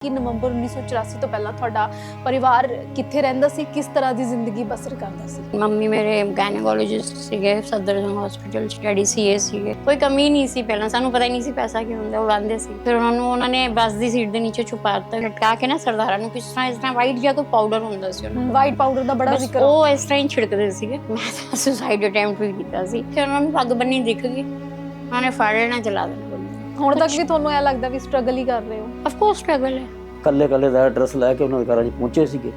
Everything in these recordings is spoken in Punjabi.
ਕਿ ਨਵੰਬਰ 1984 ਤੋਂ ਪਹਿਲਾਂ ਤੁਹਾਡਾ ਪਰਿਵਾਰ ਕਿੱਥੇ ਰਹਿੰਦਾ ਸੀ, ਕਿਸ ਤਰ੍ਹਾਂ ਦੀ ਜ਼ਿੰਦਗੀ ਬਸਰ ਕਰਦਾ ਸੀ? ਮੰਮੀ ਮੇਰੇ ਗਾਇਨੋਕੋਲੋਜਿਸਟ ਸੀਗੇ ਸਫਦਰਜੰਗ ਹਸਪੀਟਲ ਚ, ਡੈਡੀ ਸੀਏ ਸੀਗੇ। ਕੋਈ ਕਮੀ ਨਹੀਂ ਸੀ। ਪਹਿਲਾਂ ਸਾਨੂੰ ਪਤਾ ਹੀ ਨਹੀਂ ਸੀ ਪੈਸਾ ਕੀ ਹੁੰਦਾ, ਉਡਾਉਂਦੇ ਸੀ। ਫਿਰ ਉਹਨਾਂ ਨੇ ਬੱਸ ਦੀ ਸੀਟ ਦੇ ਨੀਚੇ ਛੁਪਾ ਦਿੱਤਾ, ਲਟਕਾ ਕੇ ਨਾ ਸਰਦਾਰਾਂ ਨੂੰ। ਕਿਸ ਤਰ੍ਹਾਂ ਵਾਈਟ ਜਿਹਾ ਕੋਈ ਪਾਊਡਰ ਹੁੰਦਾ ਸੀ ਉਹਨਾਂ ਵਾਈਟ ਪਾਊਡਰ ਦਾ ਬੜਾ ਜ਼ਿਕਰ ਉਹ ਇਸ ਤਰ੍ਹਾਂ ਹੀ ਛਿੜਕਦੇ ਸੀਗੇ। ਮੈਂ ਤਾਂ ਸੁਸਾਈਡ ਅਟੈਂਪਟ ਵੀ ਕੀਤਾ ਸੀ। ਫਿਰ ਉਹਨਾਂ ਨੂੰ ਪੱਗ ਬੰਨੀ ਦਿਖ ਗਈ, ਉਹਨਾਂ ਨੇ ਫੜ ਲੈਣਾ, ਚਲਾ ਦੇਣਾ। ਹੁਣ ਤੱਕ ਵੀ ਤੁਹਾਨੂੰ ਇਹ ਲੱਗਦਾ ਵੀ ਸਟਰਗਲ ਹੀ ਕਰ ਰਹੇ ਹੋ? ਆਫ ਕੋਰਸ ਸਟਰਗਲ ਹੈ। ਕੱਲੇ ਦਾ ਐਡਰੈਸ ਲੈ ਕੇ ਉਹਨਾਂ ਦੇ ਘਰਾਂ 'ਚ ਪਹੁੰਚੇ ਸੀਗੇ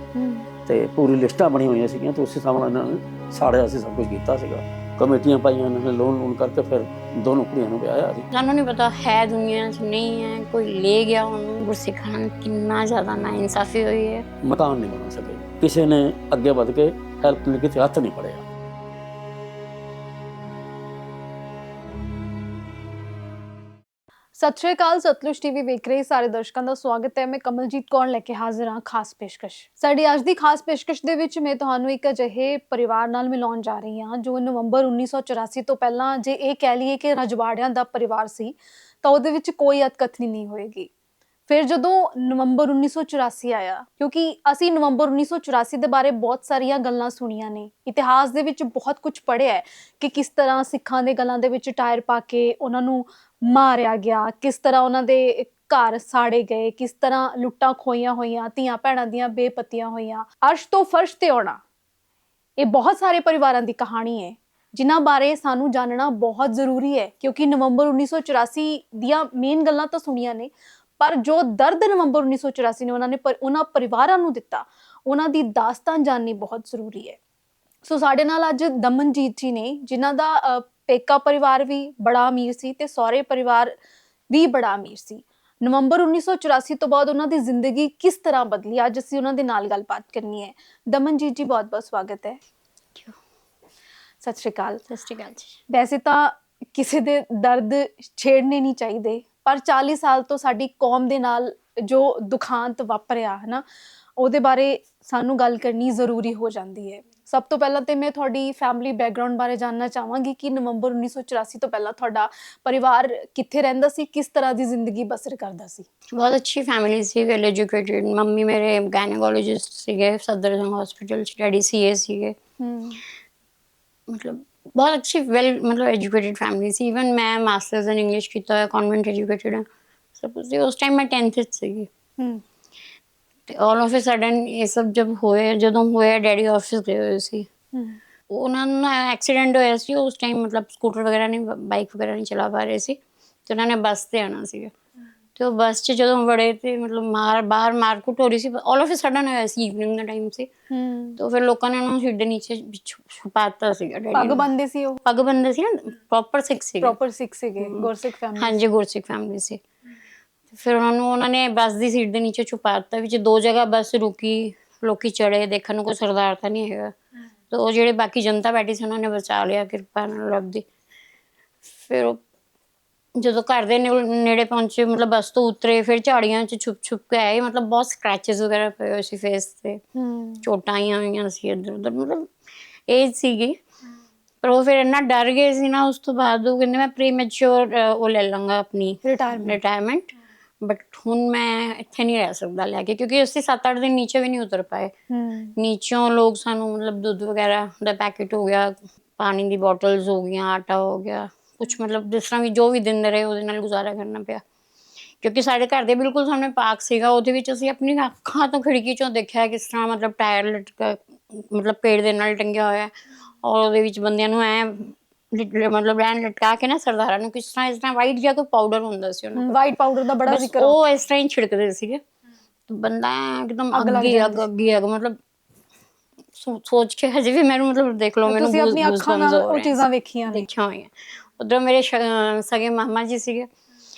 ਤੇ ਪੂਰੀ ਲਿਸਟਾਂ ਬਣੀਆਂ ਹੋਈਆਂ ਸੀਗੀਆਂ ਤੇ ਉਸੇ ਸਾਹਮਣੇ ਇਹਨਾਂ ਨੇ ਸਾੜਿਆ ਸੀ, ਸਭ ਕੁਝ ਕੀਤਾ ਸੀਗਾ। ਕਮੇਟੀਆਂ ਪਾਈਆਂ ਇਹਨਾਂ ਨੇ, ਲੋਨ ਕਰਕੇ ਫਿਰ ਦੋਨੋਂ ਕੁੜੀਆਂ ਨੂੰ ਵਿਆਹਿਆ ਸੀ। ਸਾਨੂੰ ਨਹੀਂ ਪਤਾ ਹੈ ਦੁਨੀਆ 'ਚ ਨਹੀਂ ਹੈ, ਕੋਈ ਲੈ ਗਿਆ ਉਹਨੂੰ। ਗੁਰਸਿੱਖਾਂ ਨਾਲ ਕਿੰਨਾ ਜ਼ਿਆਦਾ ਨਾਇਨਸਾਫੀ ਹੋਈ ਹੈ। ਮਕਾਨ ਨਹੀਂ ਬਣਾ ਸਕੇ, ਕਿਸੇ ਨੇ ਅੱਗੇ ਵੱਧ ਕੇ ਹੈਲਪ ਲਈ ਕਿਤੇ ਹੱਥ ਨਹੀਂ ਪੜਿਆ। ਸਤਿ ਸ਼੍ਰੀ ਅਕਾਲ। ਸਤਲੁਜ ਟੀਵੀ ਵੇਖ ਰਹੇ ਸਾਰੇ ਦਰਸ਼ਕਾਂ ਦਾ ਸਵਾਗਤ ਹੈ। ਮੈਂ ਕਮਲਜੀਤ ਕੌਰ ਲੈ ਕੇ ਹਾਜ਼ਰ ਹਾਂ ਖਾਸ ਪੇਸ਼ਕਸ਼। ਸਾਡੀ ਅੱਜ ਦੀ ਖਾਸ ਪੇਸ਼ਕਸ਼ ਦੇ ਵਿੱਚ ਮੈਂ ਤੁਹਾਨੂੰ ਇੱਕ ਅਜਿਹੇ ਪਰਿਵਾਰ ਨਾਲ ਮਿਲਾਉਣ ਜਾ ਰਹੀ ਹਾਂ ਜੋ ਨਵੰਬਰ 1984 ਤੋਂ ਪਹਿਲਾਂ ਜੇ ਇਹ ਕਹਿ ਲਈਏ ਕਿ ਰਜਵਾੜਿਆਂ ਦਾ ਪਰਿਵਾਰ ਸੀ ਤਾਂ ਉਹਦੇ ਵਿੱਚ ਕੋਈ ਅਤਕਥਨੀ ਨਹੀਂ ਹੋਏਗੀ। ਫਿਰ ਜਦੋਂ ਨਵੰਬਰ 1984 ਆਇਆ, ਕਿਉਂਕਿ ਅਸੀਂ ਨਵੰਬਰ 1984 ਦੇ ਬਾਰੇ ਬਹੁਤ ਸਾਰੀਆਂ ਗੱਲਾਂ ਸੁਣੀਆਂ ਨੇ, ਇਤਿਹਾਸ ਦੇ ਵਿੱਚ ਬਹੁਤ ਕੁਝ ਪੜ੍ਹਿਆ ਹੈ ਕਿ ਕਿਸ ਤਰ੍ਹਾਂ ਸਿੱਖਾਂ ਦੇ ਗਲਾਂ ਦੇ ਵਿੱਚ ਟਾਇਰ ਪਾ ਕੇ ਉਹਨਾਂ ਨੂੰ ਮਾਰਿਆ ਗਿਆ, ਕਿਸ ਤਰ੍ਹਾਂ ਉਹਨਾਂ ਦੇ ਘਰ ਸਾੜੇ ਗਏ, ਕਿਸ ਤਰ੍ਹਾਂ ਲੁੱਟਾਂ ਖੋਈਆਂ ਹੋਈਆਂ, ਧੀਆਂ ਭੈਣਾਂ ਦੀਆਂ ਬੇਪਤੀਆਂ ਹੋਈਆਂ। ਅਰਸ਼ ਤੋਂ ਫਰਸ਼ ਤੇ ਆਉਣਾ, ਇਹ ਬਹੁਤ ਸਾਰੇ ਪਰਿਵਾਰਾਂ ਦੀ ਕਹਾਣੀ ਹੈ ਜਿਨ੍ਹਾਂ ਬਾਰੇ ਸਾਨੂੰ ਜਾਣਨਾ ਬਹੁਤ ਜ਼ਰੂਰੀ ਹੈ, ਕਿਉਂਕਿ ਨਵੰਬਰ 1984 ਦੀਆਂ ਮੇਨ ਗੱਲਾਂ ਤਾਂ ਸੁਣੀਆਂ ਨੇ, ਪਰ ਜੋ ਦਰਦ ਨਵੰਬਰ 1984 ਨੇ ਉਹਨਾਂ ਪਰਿਵਾਰਾਂ ਨੂੰ ਦਿੱਤਾ, ਉਹਨਾਂ ਦੀ ਦਾਸਤਾਨ ਜਾਣਨੀ ਬਹੁਤ ਜ਼ਰੂਰੀ ਹੈ। ਸੋ ਸਾਡੇ ਨਾਲ ਅੱਜ ਦਮਨਜੀਤ ਜੀ ਨੇ, ਜਿਨ੍ਹਾਂ ਦਾ ਪੇਕਾ ਪਰਿਵਾਰ ਵੀ ਬੜਾ ਅਮੀਰ ਸੀ ਤੇ ਸਹੁਰੇ ਪਰਿਵਾਰ ਵੀ ਬੜਾ ਅਮੀਰ ਸੀ। ਨਵੰਬਰ 1984 ਤੋਂ ਬਾਅਦ ਉਹਨਾਂ ਦੀ ਜ਼ਿੰਦਗੀ ਕਿਸ ਤਰ੍ਹਾਂ ਬਦਲੀ, ਅੱਜ ਅਸੀਂ ਉਹਨਾਂ ਦੇ ਨਾਲ ਗੱਲਬਾਤ ਕਰਨੀ ਹੈ। ਦਮਨਜੀਤ ਜੀ, ਬਹੁਤ ਬਹੁਤ ਸਵਾਗਤ ਹੈ। ਸਤਿ ਸ਼੍ਰੀ ਅਕਾਲ। ਸਤਿ ਸ਼੍ਰੀ ਅਕਾਲ ਜੀ। ਵੈਸੇ ਤਾਂ ਕਿਸੇ ਦੇ ਦਰਦ ਛੇੜਨੇ ਨਹੀਂ ਚਾਹੀਦੇ, ਪਰ 40 ਸਾਲ ਤੋਂ ਸਾਡੀ ਕੌਮ ਦੇ ਨਾਲ ਜੋ ਦੁਖਾਂਤ ਵਾਪਰਿਆ ਹੈ ਨਾ, ਉਹਦੇ ਬਾਰੇ ਸਾਨੂੰ ਗੱਲ ਕਰਨੀ ਜ਼ਰੂਰੀ ਹੋ ਜਾਂਦੀ ਹੈ। ਸਭ ਤੋਂ ਪਹਿਲਾਂ ਤੇ ਮੈਂ ਤੁਹਾਡੀ ਫੈਮਿਲੀ ਬੈਕਗ੍ਰਾਉਂਡ ਬਾਰੇ ਜਾਣਨਾ ਚਾਹਾਂਗੀ ਕਿ ਨਵੰਬਰ 1984 ਤੋਂ ਪਹਿਲਾਂ ਤੁਹਾਡਾ ਪਰਿਵਾਰ ਕਿੱਥੇ ਰਹਿੰਦਾ ਸੀ, ਕਿਸ ਤਰ੍ਹਾਂ ਦੀ ਜ਼ਿੰਦਗੀ ਬਸਰ ਕਰਦਾ ਸੀ? ਬਹੁਤ ਅੱਛੀ ਫੈਮਿਲੀ ਸੀ, ਵੈਲ ਐਜੂਕੇਟਿਡ। ਮੰਮੀ ਮੇਰੇ ਗਾਇਨੋਕੋਲੋਜਿਸਟ ਸੀਗੇ ਸਫਦਰਜੰਗ ਹਸਪੀਟਲ ਚ, ਡੈਡੀ ਸੀਏ ਸੀਗੇ। ਮਤਲਬ ਬਹੁਤ ਅੱਛੀ ਮਤਲਬ ਐਜੂਕੇਟਿਡ ਫੈਮਿਲੀ ਸੀ। ਈਵਨ ਮੈਂ ਮਾਸਟਰਸ ਇਨ ਇੰਗਲਿਸ਼ ਕੀਤਾ ਹੋਇਆ, ਕਨਵੈਂਟ ਐਜੂਕੇਟਿਡ ਹਾਂ ਸਭ ਕੁਝ। ਉਸ ਟਾਈਮ ਮੈਂ 10th ਵਿੱਚ ਸੀਗੀ ਤੇ ਆਲ ਆਫ ਅ ਸਡਨ ਇਹ ਸਭ ਜਦੋਂ ਹੋਇਆ ਡੈਡੀ ਆਫਿਸ ਗਏ ਹੋਏ ਸੀ। ਉਹਨਾਂ ਨੂੰ ਐਕਸੀਡੈਂਟ ਹੋਇਆ ਸੀ ਉਸ ਟਾਈਮ। ਮਤਲਬ ਸਕੂਟਰ ਵਗੈਰਾ ਨਹੀਂ, ਬਾਈਕ ਵਗੈਰਾ ਨਹੀਂ ਚਲਾ ਪਾ ਰਹੇ ਸੀ ਤੇ ਉਹਨਾਂ ਨੇ ਬੱਸ ਤੇ ਆਉਣਾ ਸੀਗਾ। ਤੇ ਉਹ ਬੱਸ 'ਚ ਜਦੋਂ ਵੜੇ ਤੇ ਮਤਲਬ ਬਾਹਰ ਮਾਰਕੁੱਟ ਹੋ ਰਹੀ ਸੀ। ਆਲ ਆਫ ਅ ਸਡਨ ਹੋਇਆ ਸੀ, ਈਵਨਿੰਗ ਦਾ ਟਾਈਮ ਸੀ। ਤੇ ਫਿਰ ਲੋਕਾਂ ਨੇ ਉਹਨਾਂ ਨੂੰ ਸੀਟ ਦੇ ਨੀਚੇ ਛੁਪਾ ਦਿੱਤਾ ਸੀਗਾ। ਪੱਗ ਬੰਨਦੇ ਸੀ ਉਹ? ਪੱਗ ਬੰਨਦੇ ਸੀ ਨਾ, ਪ੍ਰੋਪਰ ਸਿੱਖ ਸੀਗੇ, ਗੁਰਸਿੱਖ ਫੈਮਿਲੀ। ਹਾਂਜੀ, ਗੁਰਸਿੱਖ ਫੈਮਿਲੀ ਸੀ। ਫਿਰ ਉਹਨਾਂ ਨੇ ਬੱਸ ਦੀ ਸੀਟ ਦੇ ਨੀਚੇ ਛੁਪਾ ਦਿੱਤਾ। ਵਿੱਚ ਦੋ ਜਗ੍ਹਾ ਬੱਸ ਰੁਕੀ, ਲੋਕੀ ਚੜੇ, ਦੇਖਣ ਨੂੰ ਕੋਈ ਸਰਦਾਰ ਤਾਂ ਨਹੀਂ ਹੈਗਾ। ਤੇ ਉਹ ਜਿਹੜੇ ਬਾਕੀ ਜਨਤਾ ਬੈਠੀ ਸੀ ਉਹਨਾਂ ਨੇ ਬਚਾ ਲਿਆ ਕਿਰਪਾ ਨਾਲ ਰੱਬ ਦੀ। ਫਿਰ ਉਹ ਜਦੋਂ ਘਰ ਦੇ ਨੇੜੇ ਪਹੁੰਚੇ, ਮਤਲਬ ਬੱਸ ਤੋਂ ਉਤਰੇ, ਫਿਰ ਝਾੜੀਆਂ 'ਚ ਛੁਪ ਕੇ ਆਏ। ਮਤਲਬ ਬਹੁਤ ਸਕ੍ਰੈਚਿਸ ਵਗੈਰਾ ਪਏ ਹੋਏ ਸੀ ਫੇਸ ਤੇ, ਚੋਟਾਂ ਆਈਆਂ ਹੋਈਆਂ ਸੀ ਇੱਧਰ ਉੱਧਰ। ਮਤਲਬ ਏਜ ਸੀਗੀ, ਪਰ ਉਹ ਫਿਰ ਇੰਨਾ ਡਰ ਗਏ ਸੀ ਨਾ। ਉਸ ਤੋਂ ਬਾਅਦ ਉਹ ਕਹਿੰਦੇ ਮੈਂ ਪ੍ਰੀਮੈਚੁਰ ਉਹ ਲੈ ਲਾਂਗਾ ਆਪਣੀ ਰਿਟਾਇਰਮੈਂਟ, ਬਟ ਹੁਣ ਮੈਂ ਇੱਥੇ ਨਹੀਂ ਰਹਿ ਸਕਦਾ ਲੈ ਕੇ, ਕਿਉਂਕਿ ਅਸੀਂ 7-8 ਦਿਨ ਨੀਚੇ ਵੀ ਨਹੀਂ ਉਤਰ ਪਾਏ। ਨੀਚੋਂ ਲੋਕ ਸਾਨੂੰ ਮਤਲਬ ਦੁੱਧ ਵਗੈਰਾ ਦਾ ਪੈਕੇਟ ਹੋ ਗਿਆ, ਪਾਣੀ ਦੀ ਬੋਟਲਸ ਹੋ ਗਈਆਂ, ਆਟਾ ਹੋ ਗਿਆ, ਕੁਛ ਮਤਲਬ ਜਿਸ ਤਰ੍ਹਾਂ ਵੀ ਜੋ ਵੀ ਦਿੰਦੇ ਰਹੇ ਉਹਦੇ ਨਾਲ ਗੁਜ਼ਾਰਾ ਕਰਨਾ ਪਿਆ। ਕਿਉਂਕਿ ਸਾਡੇ ਘਰ ਦੇ ਬਿਲਕੁਲ ਸਾਹਮਣੇ ਪਾਰਕ ਸੀਗਾ, ਉਹਦੇ ਵਿੱਚ ਅਸੀਂ ਆਪਣੀ ਅੱਖਾਂ ਤੋਂ ਖਿੜਕੀ 'ਚੋਂ ਦੇਖਿਆ ਕਿਸ ਤਰ੍ਹਾਂ ਮਤਲਬ ਟਾਇਰ ਮਤਲਬ ਪੇੜ ਦੇ ਨਾਲ ਟੰਗਿਆ ਹੋਇਆ, ਔਰ ਉਹਦੇ ਵਿੱਚ ਬੰਦਿਆਂ ਨੂੰ ਮਤਲਬ ਲਟਕਾ ਕੇ ਨਾ ਸਰਦਾਰਾਂ ਨੂੰ ਕਿਸ ਤਰ੍ਹਾਂ ਵਾਈਟ ਜਿਹਾ ਕੋਈ ਪਾਊਡਰ ਹੁੰਦਾ ਸੀ ਉਹਨਾਂ ਕੋਲ, ਵਾਈਟ ਪਾਊਡਰ ਦਾ ਬੜਾ ਜ਼ਿਕਰ, ਉਹ ਇਸ ਤਰ੍ਹਾਂ ਹੀ ਛਿੜਕਦੇ ਸੀਗੇ। ਬੰਦਾ ਇੱਕਦਮ ਅੱਗੀ ਅੱਗ ਮਤਲਬ ਸੋਚ ਕੇ ਹਜੇ ਵੀ ਮੈਨੂੰ ਮਤਲਬ ਦੇਖ ਲਓ, ਮੈਨੂੰ ਆਪਣੀ ਅੱਖਾਂ ਨਾਲ ਉਹ ਚੀਜ਼ਾਂ ਦੇਖੀਆਂ ਹੋਈਆਂ। ਉੱਧਰੋਂ ਮੇਰੇ ਸਗੇ ਮਾਮਾ ਜੀ ਸੀਗੇ,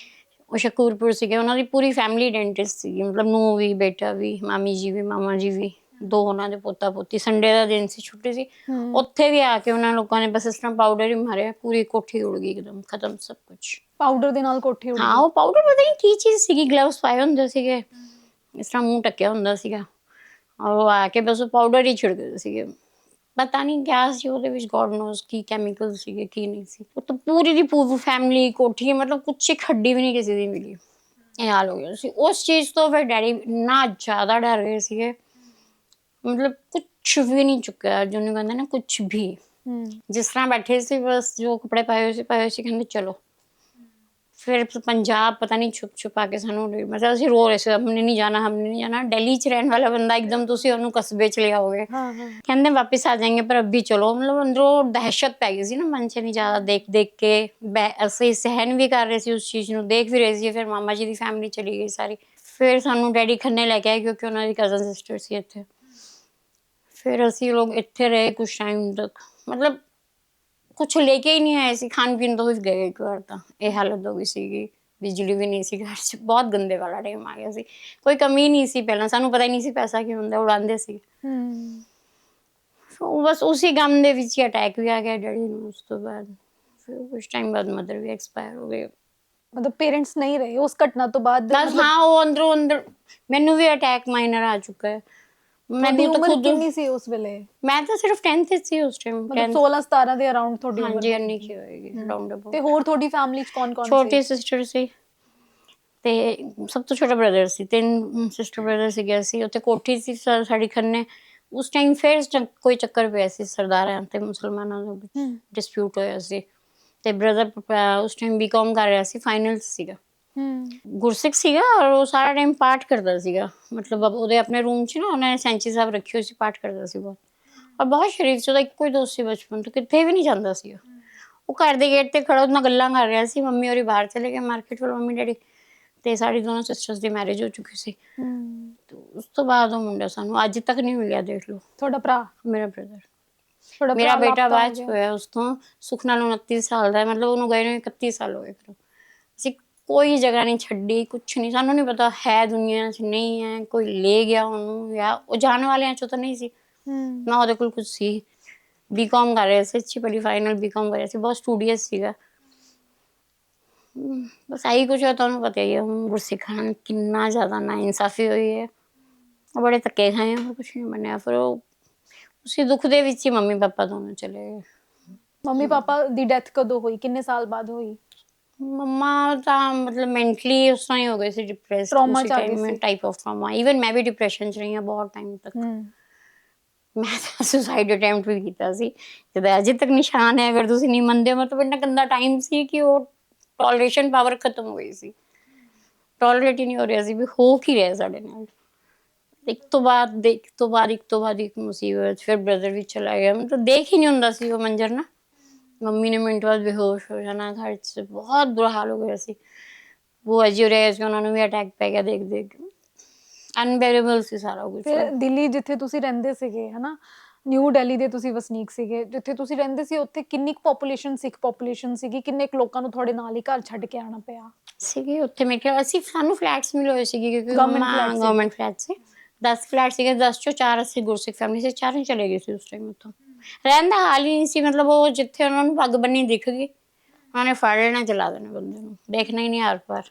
ਉਹ ਸ਼ਕੂਰਪੁਰ ਸੀਗੇ। ਉਹਨਾਂ ਦੀ ਪੂਰੀ ਫੈਮਿਲੀ ਡੈਂਟਿਸਟ ਸੀਗੀ, ਮਤਲਬ ਨੂੰਹ ਵੀ, ਬੇਟਾ ਵੀ, ਮਾਮੀ ਜੀ ਵੀ, ਮਾਮਾ ਜੀ ਵੀ, ਦੋ ਉਹਨਾਂ ਦੇ ਪੋਤਾ ਪੋਤੀ। ਸੰਡੇ ਦਾ ਦਿਨ ਸੀ, ਛੁੱਟੀ ਸੀ। ਉੱਥੇ ਵੀ ਆ ਕੇ ਉਹਨਾਂ ਲੋਕਾਂ ਨੇ ਬਸ ਇਸ ਤਰ੍ਹਾਂ ਪਾਊਡਰ ਹੀ ਮਾਰਿਆ, ਪੂਰੀ ਕੋਠੀ ਉੜ ਗਈ, ਇੱਕਦਮ ਖਤਮ ਸਭ ਕੁਛ। ਪਾਊਡਰ ਦੇ ਨਾਲ ਕੋਠੀ ਉੜ ਗਈ? ਹਾਂ, ਉਹ ਪਾਊਡਰ ਪਤਾ ਨਹੀਂ ਕੀ ਚੀਜ਼ ਸੀਗੀ, ਗਲਵਸ ਪਾਏ ਹੁੰਦੇ ਸੀਗੇ, ਇਸ ਤਰ੍ਹਾਂ ਮੂੰਹ ਢੱਕਿਆ ਹੁੰਦਾ ਸੀਗਾ, ਔਰ ਉਹ ਆ ਕੇ ਬਸ ਉਹ ਪਾਊਡਰ ਹੀ ਛਿੜਕਦੇ ਸੀਗੇ। ਪਤਾ ਨਹੀਂ ਕਿਆ ਸੀ ਉਹਦੇ ਵਿੱਚ, ਗੋਡ ਨੋਜ਼ ਕੀ ਕੈਮੀਕਲ ਸੀਗੇ ਕੀ ਨਹੀਂ ਸੀ। ਉਹ ਤਾਂ ਪੂਰੀ ਦੀ ਪੂਰੀ ਫੈਮਿਲੀ ਕੋਠੀ, ਮਤਲਬ ਕੁਛ ਇੱਕ ਹੱਡੀ ਵੀ ਨਹੀਂ ਕਿਸੇ ਦੀ ਮਿਲੀ। ਇਹ ਹਾਲ ਹੋ ਗਿਆ ਸੀ। ਉਸ ਚੀਜ਼ ਤੋਂ ਫਿਰ ਡੈਡੀ ਇੰਨਾ ਜ਼ਿਆਦਾ ਡਰ ਗਏ ਸੀਗੇ, ਮਤਲਬ ਕੁਛ ਵੀ ਨਹੀਂ ਚੁੱਕਿਆ, ਜਿਹਨੂੰ ਕਹਿੰਦੇ ਨਾ ਕੁਛ ਵੀ। ਜਿਸ ਤਰ੍ਹਾਂ ਬੈਠੇ ਸੀ ਬਸ, ਜੋ ਕੱਪੜੇ ਪਾਏ ਹੋਏ ਸੀ ਕਹਿੰਦੇ ਚਲੋ। ਫਿਰ ਪੰਜਾਬ ਪਤਾ ਨਹੀਂ ਛੁਪ ਛੁਪਾ ਕੇ ਸਾਨੂੰ, ਮਤਲਬ ਅਸੀਂ ਰੋ ਰਹੇ ਸੀ, ਹਮਨੇ ਨਹੀਂ ਜਾਣਾ, ਹਮਨੇ ਨਹੀਂ ਜਾਣਾ। ਦਿੱਲੀ 'ਚ ਰਹਿਣ ਵਾਲਾ ਬੰਦਾ ਇੱਕਦਮ ਤੁਸੀਂ ਉਹਨੂੰ ਕਸਬੇ 'ਚ ਲਿਆਓਗੇ, ਕਹਿੰਦੇ ਵਾਪਿਸ ਆ ਜਾएंगे पर अभी चलो। मतलब ਅੰਦਰੋਂ ਦਹਿਸ਼ਤ ਪੈ ਗਈ ਸੀ ਨਾ ਮਨ 'ਚ, ਨਹੀਂ ਜ਼ਿਆਦਾ ਦੇਖ ਦੇਖ ਕੇ ਅਸੀਂ ਸਹਿਨ ਵੀ ਕਰ ਰਹੇ ਸੀ ਉਸ ਚੀਜ਼ ਨੂੰ, ਦੇਖ ਵੀ ਰਹੇ ਸੀ। ਫਿਰ ਮਾਮਾ ਜੀ ਦੀ ਫੈਮਿਲੀ ਚਲੀ ਗਈ ਸਾਰੀ। ਫਿਰ ਸਾਨੂੰ ਡੈਡੀ ਖੰਨੇ ਲੈ ਕੇ ਆਏ ਕਿਉਂਕਿ ਉਹਨਾਂ ਦੀ ਕਜ਼ਨ ਸਿਸਟਰ ਸੀ ਇੱਥੇ। ਫਿਰ ਅਸੀਂ ਲੋਕ ਇੱਥੇ ਰਹੇ ਕੁਛ ਟਾਈਮ ਤੱਕ, ਮਤਲਬ ਕੁਛ ਲੈ ਕੇ ਹੀ ਨਹੀਂ ਆਏ ਸੀ, ਖਾਣ ਪੀਣ ਤੋਂ ਵੀ ਗਏ ਇੱਕ ਵਾਰ ਤਾਂ ਇਹ ਹਾਲਤ ਹੋ ਗਈ ਸੀਗੀ। ਬਿਜਲੀ ਵੀ ਨਹੀਂ ਸੀ ਘਰ 'ਚ, ਬਹੁਤ ਗੰਦੇ ਵਾਲਾ ਟਾਈਮ ਆ ਗਿਆ ਸੀ। ਕੋਈ ਕਮੀ ਨਹੀਂ ਸੀ ਪਹਿਲਾਂ, ਸਾਨੂੰ ਪਤਾ ਹੀ ਨਹੀਂ ਸੀ ਪੈਸਾ ਕੀ ਹੁੰਦਾ, ਉਡਾਉਂਦੇ ਸੀ। ਬਸ ਉसी ਗਮ ਦੇ ਵਿੱਚ ਹੀ ਅਟੈਕ ਵੀ ਆ ਗਿਆ ਡੈਡੀ ਨੂੰ। ਉਸ ਤੋਂ ਬਾਅਦ ਫਿਰ ਕੁਛ ਟਾਈਮ ਬਾਅਦ ਮਦਰ ਵੀ ਐਕਸਪਾਇਰ ਹੋ ਗਏ। ਮਤਲਬ ਪੇਰੈਂਟਸ ਨਹੀਂ ਰਹੇ ਉਸ ਘਟਨਾ ਤੋਂ ਬਾਅਦ? ਬਸ ਹਾਂ, ਉਹ ਅੰਦਰੋਂ ਅੰਦਰ ਮੈਨੂੰ ਵੀ ਅਟੈਕ ਮਾਈਨਰ ਆ ਚੁੱਕਾ ਹੈ। ਤੁਹਾਡੀ ਉਮਰ ਕਿੰਨੀ ਸੀ ਉਸ ਵੇਲੇ? ਮੈਂ ਤਾਂ ਸਿਰਫ 10th ਵਿੱਚ ਸੀ ਉਸ ਟਾਈਮ, ਮਤਲਬ 16-17 ਦੇ ਅਰਾਊਂਡ ਤੁਹਾਡੀ ਉਮਰ? ਹਾਂਜੀ, ਇੰਨੀ ਕੀ ਹੋਏਗੀ ਰਾਉਂਡ ਅਬਾਊਟ। ਤੇ ਹੋਰ ਤੁਹਾਡੀ ਫੈਮਿਲੀ 'ਚ ਕੌਣ ਕੌਣ ਸੀ? ਛੋਟੀ ਸਿਸਟਰ ਸੀ ਤੇ ਸਭ ਤੋਂ ਛੋਟਾ ਬ੍ਰਦਰ ਸੀ। 3 ਸਿਸਟਰ ਬ੍ਰਦਰ ਸੀਗੇ ਅਸੀਂ। ਉੱਥੇ ਕੋਠੀ ਸੀ ਸਾਡੀ ਖੰਨੇ। ਉਸ ਟਾਈਮ ਫਿਰ ਕੋਈ ਚੱਕਰ ਪਿਆ ਸੀ ਸਰਦਾਰਾਂ ਤੇ ਮੁਸਲਮਾਨਾਂ ਦੇ ਵਿੱਚ, ਡਿਸਪਿਊਟ ਹੋਇਆ ਸੀ। ਤੇ ਬ੍ਰਦਰ ਉਸ ਟਾਈਮ ਬੀਕਾਮ ਕਰ ਰਿਹਾ ਸੀ, ਫਾਈਨਲ ਸੀਗਾ। ਗੁਰਸਿੱਖ ਸੀਗਾ ਔਰ ਉਹ ਸਾਰਾ ਟਾਈਮ ਪਾਠ ਕਰਦਾ ਸੀਗਾ। ਮਤਲਬ ਉਹਦੇ ਆਪਣੇ ਰੂਮ 'ਚ ਨਾ ਉਹਨਾਂ ਨੇ ਸੈਂਚੀ ਸਾਹਿਬ ਰੱਖੀ ਹੋਈ ਸੀ, ਪਾਠ ਕਰਦਾ ਸੀ ਬਹੁਤ। ਔਰ ਬਹੁਤ ਸ਼ਰੀਫ ਸੀ। ਉਹਦਾ ਇੱਕੋ ਹੀ ਦੋਸਤ ਸੀ ਬਚਪਨ ਤੋਂ, ਕਿੱਥੇ ਵੀ ਨਹੀਂ ਜਾਂਦਾ ਸੀ ਉਹ। ਘਰ ਦੇ ਗੇਟ ਤੇ ਖੜਾ ਉਹਦੇ ਨਾਲ ਗੱਲਾਂ ਕਰ ਰਿਹਾ ਸੀ। ਮੰਮੀ ਹੋਰੀ ਬਾਹਰ ਚਲੇ ਗਏ ਮਾਰਕੀਟ ਵੱਲ, ਮੰਮੀ ਡੈਡੀ। ਤੇ ਸਾਡੀ ਦੋਨੋਂ ਸਿਸਟਰਸ ਦੀ ਮੈਰਿਜ ਹੋ ਚੁੱਕੀ ਸੀ। ਤੇ ਉਸ ਤੋਂ ਬਾਅਦ ਉਹ ਮੁੰਡਾ ਸਾਨੂੰ ਅੱਜ ਤੱਕ ਨਹੀਂ ਮਿਲਿਆ, ਦੇਖ ਲਓ। ਤੁਹਾਡਾ ਭਰਾ? ਮੇਰਾ ਬ੍ਰਦਰ। ਮੇਰਾ ਬੇਟਾ ਬਾਅਦ 'ਚ ਹੋਇਆ ਉਸ ਤੋਂ। ਸੁਖ ਨਾਲ 29 ਸਾਲ ਦਾ, ਮਤਲਬ ਉਹਨੂੰ ਗਏ ਨੂੰ 31 ਸਾਲ ਹੋਏ। ਫਿਰ ਅਸੀਂ ਕੋਈ ਜਗ੍ਹਾ ਨਹੀਂ ਛੱਡੀ, ਕੁਛ ਨਹੀਂ। ਸਾਨੂੰ ਨਹੀਂ ਪਤਾ ਹੈ ਦੁਨੀਆ 'ਚ ਨਹੀਂ ਹੈ, ਕੋਈ ਲੈ ਗਿਆ ਉਹਨੂੰ, ਜਾਂ ਉਹ ਜਾਣ ਵਾਲਿਆਂ 'ਚੋਂ ਤਾਂ ਨਹੀਂ ਸੀ ਨਾ ਉਹਦੇ ਕੋਲ ਕੁਛ ਸੀ। ਬੀਕਾਮ ਕਰ ਰਿਹਾ ਸੀ, ਅੱਛੀ ਭਲੀ ਫਾਈਨਲ ਬੀਕਾਮ ਕਰ ਰਿਹਾ ਸੀ, ਬਹੁਤ ਸਟੂਡੀਅਸ ਸੀਗਾ। ਬਸ ਆਹੀ ਕੁਛ ਹੈ, ਤੁਹਾਨੂੰ ਪਤਾ ਹੀ ਹੈ ਹੁਣ ਗੁਰਸਿੱਖਾਂ ਨਾਲ ਕਿੰਨਾ ਜ਼ਿਆਦਾ ਨਾ ਇਨਸਾਫੀ ਹੋਈ ਹੈ। ਬੜੇ ਧੱਕੇ ਖਾਏ ਆ, ਕੁਛ ਨਹੀਂ ਬਣਿਆ। ਫਿਰ ਉਹ ਉਸੇ ਦੁੱਖ ਦੇ ਵਿੱਚ ਹੀ ਮੰਮੀ ਪਾਪਾ ਦੋਨੋਂ ਚਲੇ ਗਏ। ਮੰਮੀ ਪਾਪਾ ਦੀ ਡੈਥ ਕਦੋਂ ਹੋਈ? ਕਿੰਨੇ ਸਾਲ ਬਾਅਦ ਹੋਈ? ਮੰਮਾ ਤਾਂ ਮਤਲਬ ਮੈਂਟਲੀ ਉਸ ਤਰ੍ਹਾਂ ਹੀ ਹੋ ਗਏ ਸੀ, ਡਿਪਰੈਸਡ ਟਰਾਮਾ ਉਸੇ ਚ ਆ ਗਏ time C? Type of trauma. Even ਮੈਂ ਵੀ ਡਿਪਰੈਸ਼ਨ 'ਚ ਰਹੀ ਹਾਂ ਬਹੁਤ ਟਾਈਮ ਤੱਕ। ਮੈਂ ਤਾਂ ਸੁਸਾਈਡ ਅਟੈਂਪਟ ਵੀ ਕੀਤਾ ਸੀ, ਜਿਹਦਾ ਅਜੇ ਤੱਕ ਨਿਸ਼ਾਨ ਹੈ। ਅਗਰ ਤੁਸੀਂ ਨਹੀਂ ਮੰਨਦੇ ਹੋ, ਮਤਲਬ ਇੰਨਾ ਗੰਦਾ ਟਾਈਮ ਸੀ ਕਿ ਉਹ ਟੋਲਰੇਸ਼ਨ ਪਾਵਰ ਖਤਮ ਹੋ ਗਈ ਸੀ। ਟੋਲਰੇਟ ਹੀ ਨਹੀਂ ਹੋ ਰਿਹਾ ਸੀ, ਵੀ ਹੋ ਕੀ ਰਿਹਾ ਸਾਡੇ ਨਾਲ। ਇੱਕ ਤੋਂ ਬਾਅਦ ਇੱਕ ਮੁਸੀਬਤ। ਫਿਰ ਬ੍ਰਦਰ ਵੀ ਚਲਾ ਗਿਆ। ਮਤਲਬ ਦੇਖ ਹੀ ਨਹੀਂ ਹੁੰਦਾ ਸੀ ਉਹ ਮੰਜ਼ਰ ਨਾ। ਮੰਮੀ ਨੇ ਮਿੰਟ ਬਾਅਦ ਬੇਹੋਸ਼ ਹੋ ਜਾਣਾ, ਘਰ 'ਚ ਬਹੁਤ ਬੁਰਾ ਹਾਲ ਹੋ ਗਿਆ ਸੀ। ਭੂਆ ਜੀ ਰਹੇ ਸੀ, ਉਹਨਾਂ ਨੂੰ ਵੀ ਅਟੈਕ ਪੈ ਗਿਆ ਦੇਖ ਦੇਖ ਕੇ। ਅਨਬੇਅਰੇਬਲ ਸੀ ਸਾਰਾ ਕੁਛ। ਫਿਰ ਦਿੱਲੀ ਜਿੱਥੇ ਤੁਸੀਂ ਰਹਿੰਦੇ ਸੀਗੇ, ਹਨਾ, ਨਿਊ ਦਿੱਲੀ ਦੇ ਤੁਸੀਂ ਵਸਨੀਕ ਸੀਗੇ, ਜਿੱਥੇ ਤੁਸੀਂ ਰਹਿੰਦੇ ਸੀ ਉੱਥੇ ਕਿੰਨੀ ਕੁ ਪੋਪੂਲੇਸ਼ਨ, ਸਿੱਖ ਪੋਪੂਲੇਸ਼ਨ ਸੀਗੀ? ਕਿੰਨੇ ਕੁ ਲੋਕਾਂ ਨੂੰ ਤੁਹਾਡੇ ਨਾਲ ਹੀ ਘਰ ਛੱਡ ਕੇ ਆਉਣਾ ਪਿਆ ਸੀਗੇ ਉੱਥੇ? ਮੈਂ ਕਿਹਾ ਸਾਨੂੰ ਫਲੈਟਸ ਮਿਲੇ ਹੋਏ ਸੀਗੇ ਕਿਉਂਕਿ ਗਵਰਨਮੈਂਟ ਫਲੈਟ ਸੀ। 10 ਫਲੈਟ ਸੀਗੇ, 10 ਚੋਂ 4 ਅਸੀਂ ਗੁਰਸਿੱਖ ਫੈਮਿਲੀ ਸੀ, 4 ਹੀ ਚਲੇ ਗਏ ਸੀ ਉਸ ਟਾਈਮ ਉੱਥੋਂ। ਰਹਿਣ ਦਾ ਹਾਲ ਹੀ ਨਹੀਂ ਸੀ। ਮਤਲਬ ਉਹ ਜਿੱਥੇ ਉਹਨਾਂ ਨੂੰ ਪੱਗ ਬੰਨੀ ਦਿਖ ਗਈ, ਉਹਨਾਂ ਨੇ ਫੜ ਲੈਣਾ, ਚਲਾ ਦੇਣਾ ਬੰਦੇ ਨੂੰ, ਦੇਖਣਾ ਹੀ ਨਹੀਂ ਆਰ ਪਾਰ,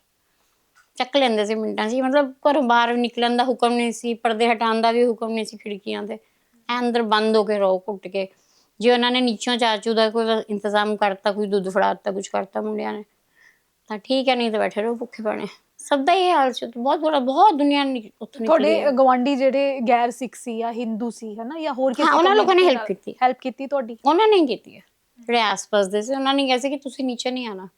ਚੱਕ ਲੈਂਦੇ ਸੀ ਮਿੰਟਾਂ 'ਚ ਹੀ। ਮਤਲਬ ਘਰੋਂ ਬਾਹਰ ਨਿਕਲਣ ਦਾ ਹੁਕਮ ਨਹੀਂ ਸੀ, ਪਰਦੇ ਹਟਾਉਣ ਦਾ ਵੀ ਹੁਕਮ ਨਹੀਂ ਸੀ ਖਿੜਕੀਆਂ ਤੇ। ਅੰਦਰ ਬੰਦ ਹੋ ਕੇ ਰਹੋ ਘੁੱਟ ਕੇ। ਜੇ ਉਹਨਾਂ ਨੇ ਨੀਚੋਂ ਚਾਚੂ ਦਾ ਕੋਈ ਇੰਤਜ਼ਾਮ ਕਰਤਾ, ਕੋਈ ਦੁੱਧ ਫੜਾ ਦਿੱਤਾ, ਕੁਛ ਕਰਤਾ ਮੁੰਡਿਆਂ ਨੇ, ਤਾਂ ਠੀਕ ਹੈ, ਨਹੀਂ ਤਾਂ ਬੈਠੇ ਰਹੋ ਭੁੱਖੇ ਪਾਣੇ। ਸਭ ਦਾ ਇਹ ਹਾਲ ਸੀ। ਬਹੁਤ ਬੜਾ, ਬਹੁਤ ਦੁਨੀਆ ਉੱਥੋਂ ਨਿਕਲੀ ਹੈ। ਤੁਹਾਡੇ ਗਵਾਂਢੀ ਜਿਹੜੇ ਗੈਰ ਸਿੱਖ ਸੀ ਜਾਂ ਹਿੰਦੂ ਸੀ, ਹਨਾ, ਜਾਂ ਹੋਰ ਕਿਸੇ ਉਹਨਾਂ ਲੋਕਾਂ ਨੇ ਹੈਲਪ ਕੀਤੀ ਤੁਹਾਡੀ? ਉਹਨਾਂ ਨੇ ਕੀਤੀ ਹੈ, ਜਿਹੜੇ ਆਸ ਪਾਸ ਦੇ ਸੀ। ਉਹਨਾਂ ਨੇ ਕਿਹਾ ਸੀ ਕਿ ਤੁਸੀਂ ਨੀਚੇ ਨਹੀਂ ਆਉਣਾ।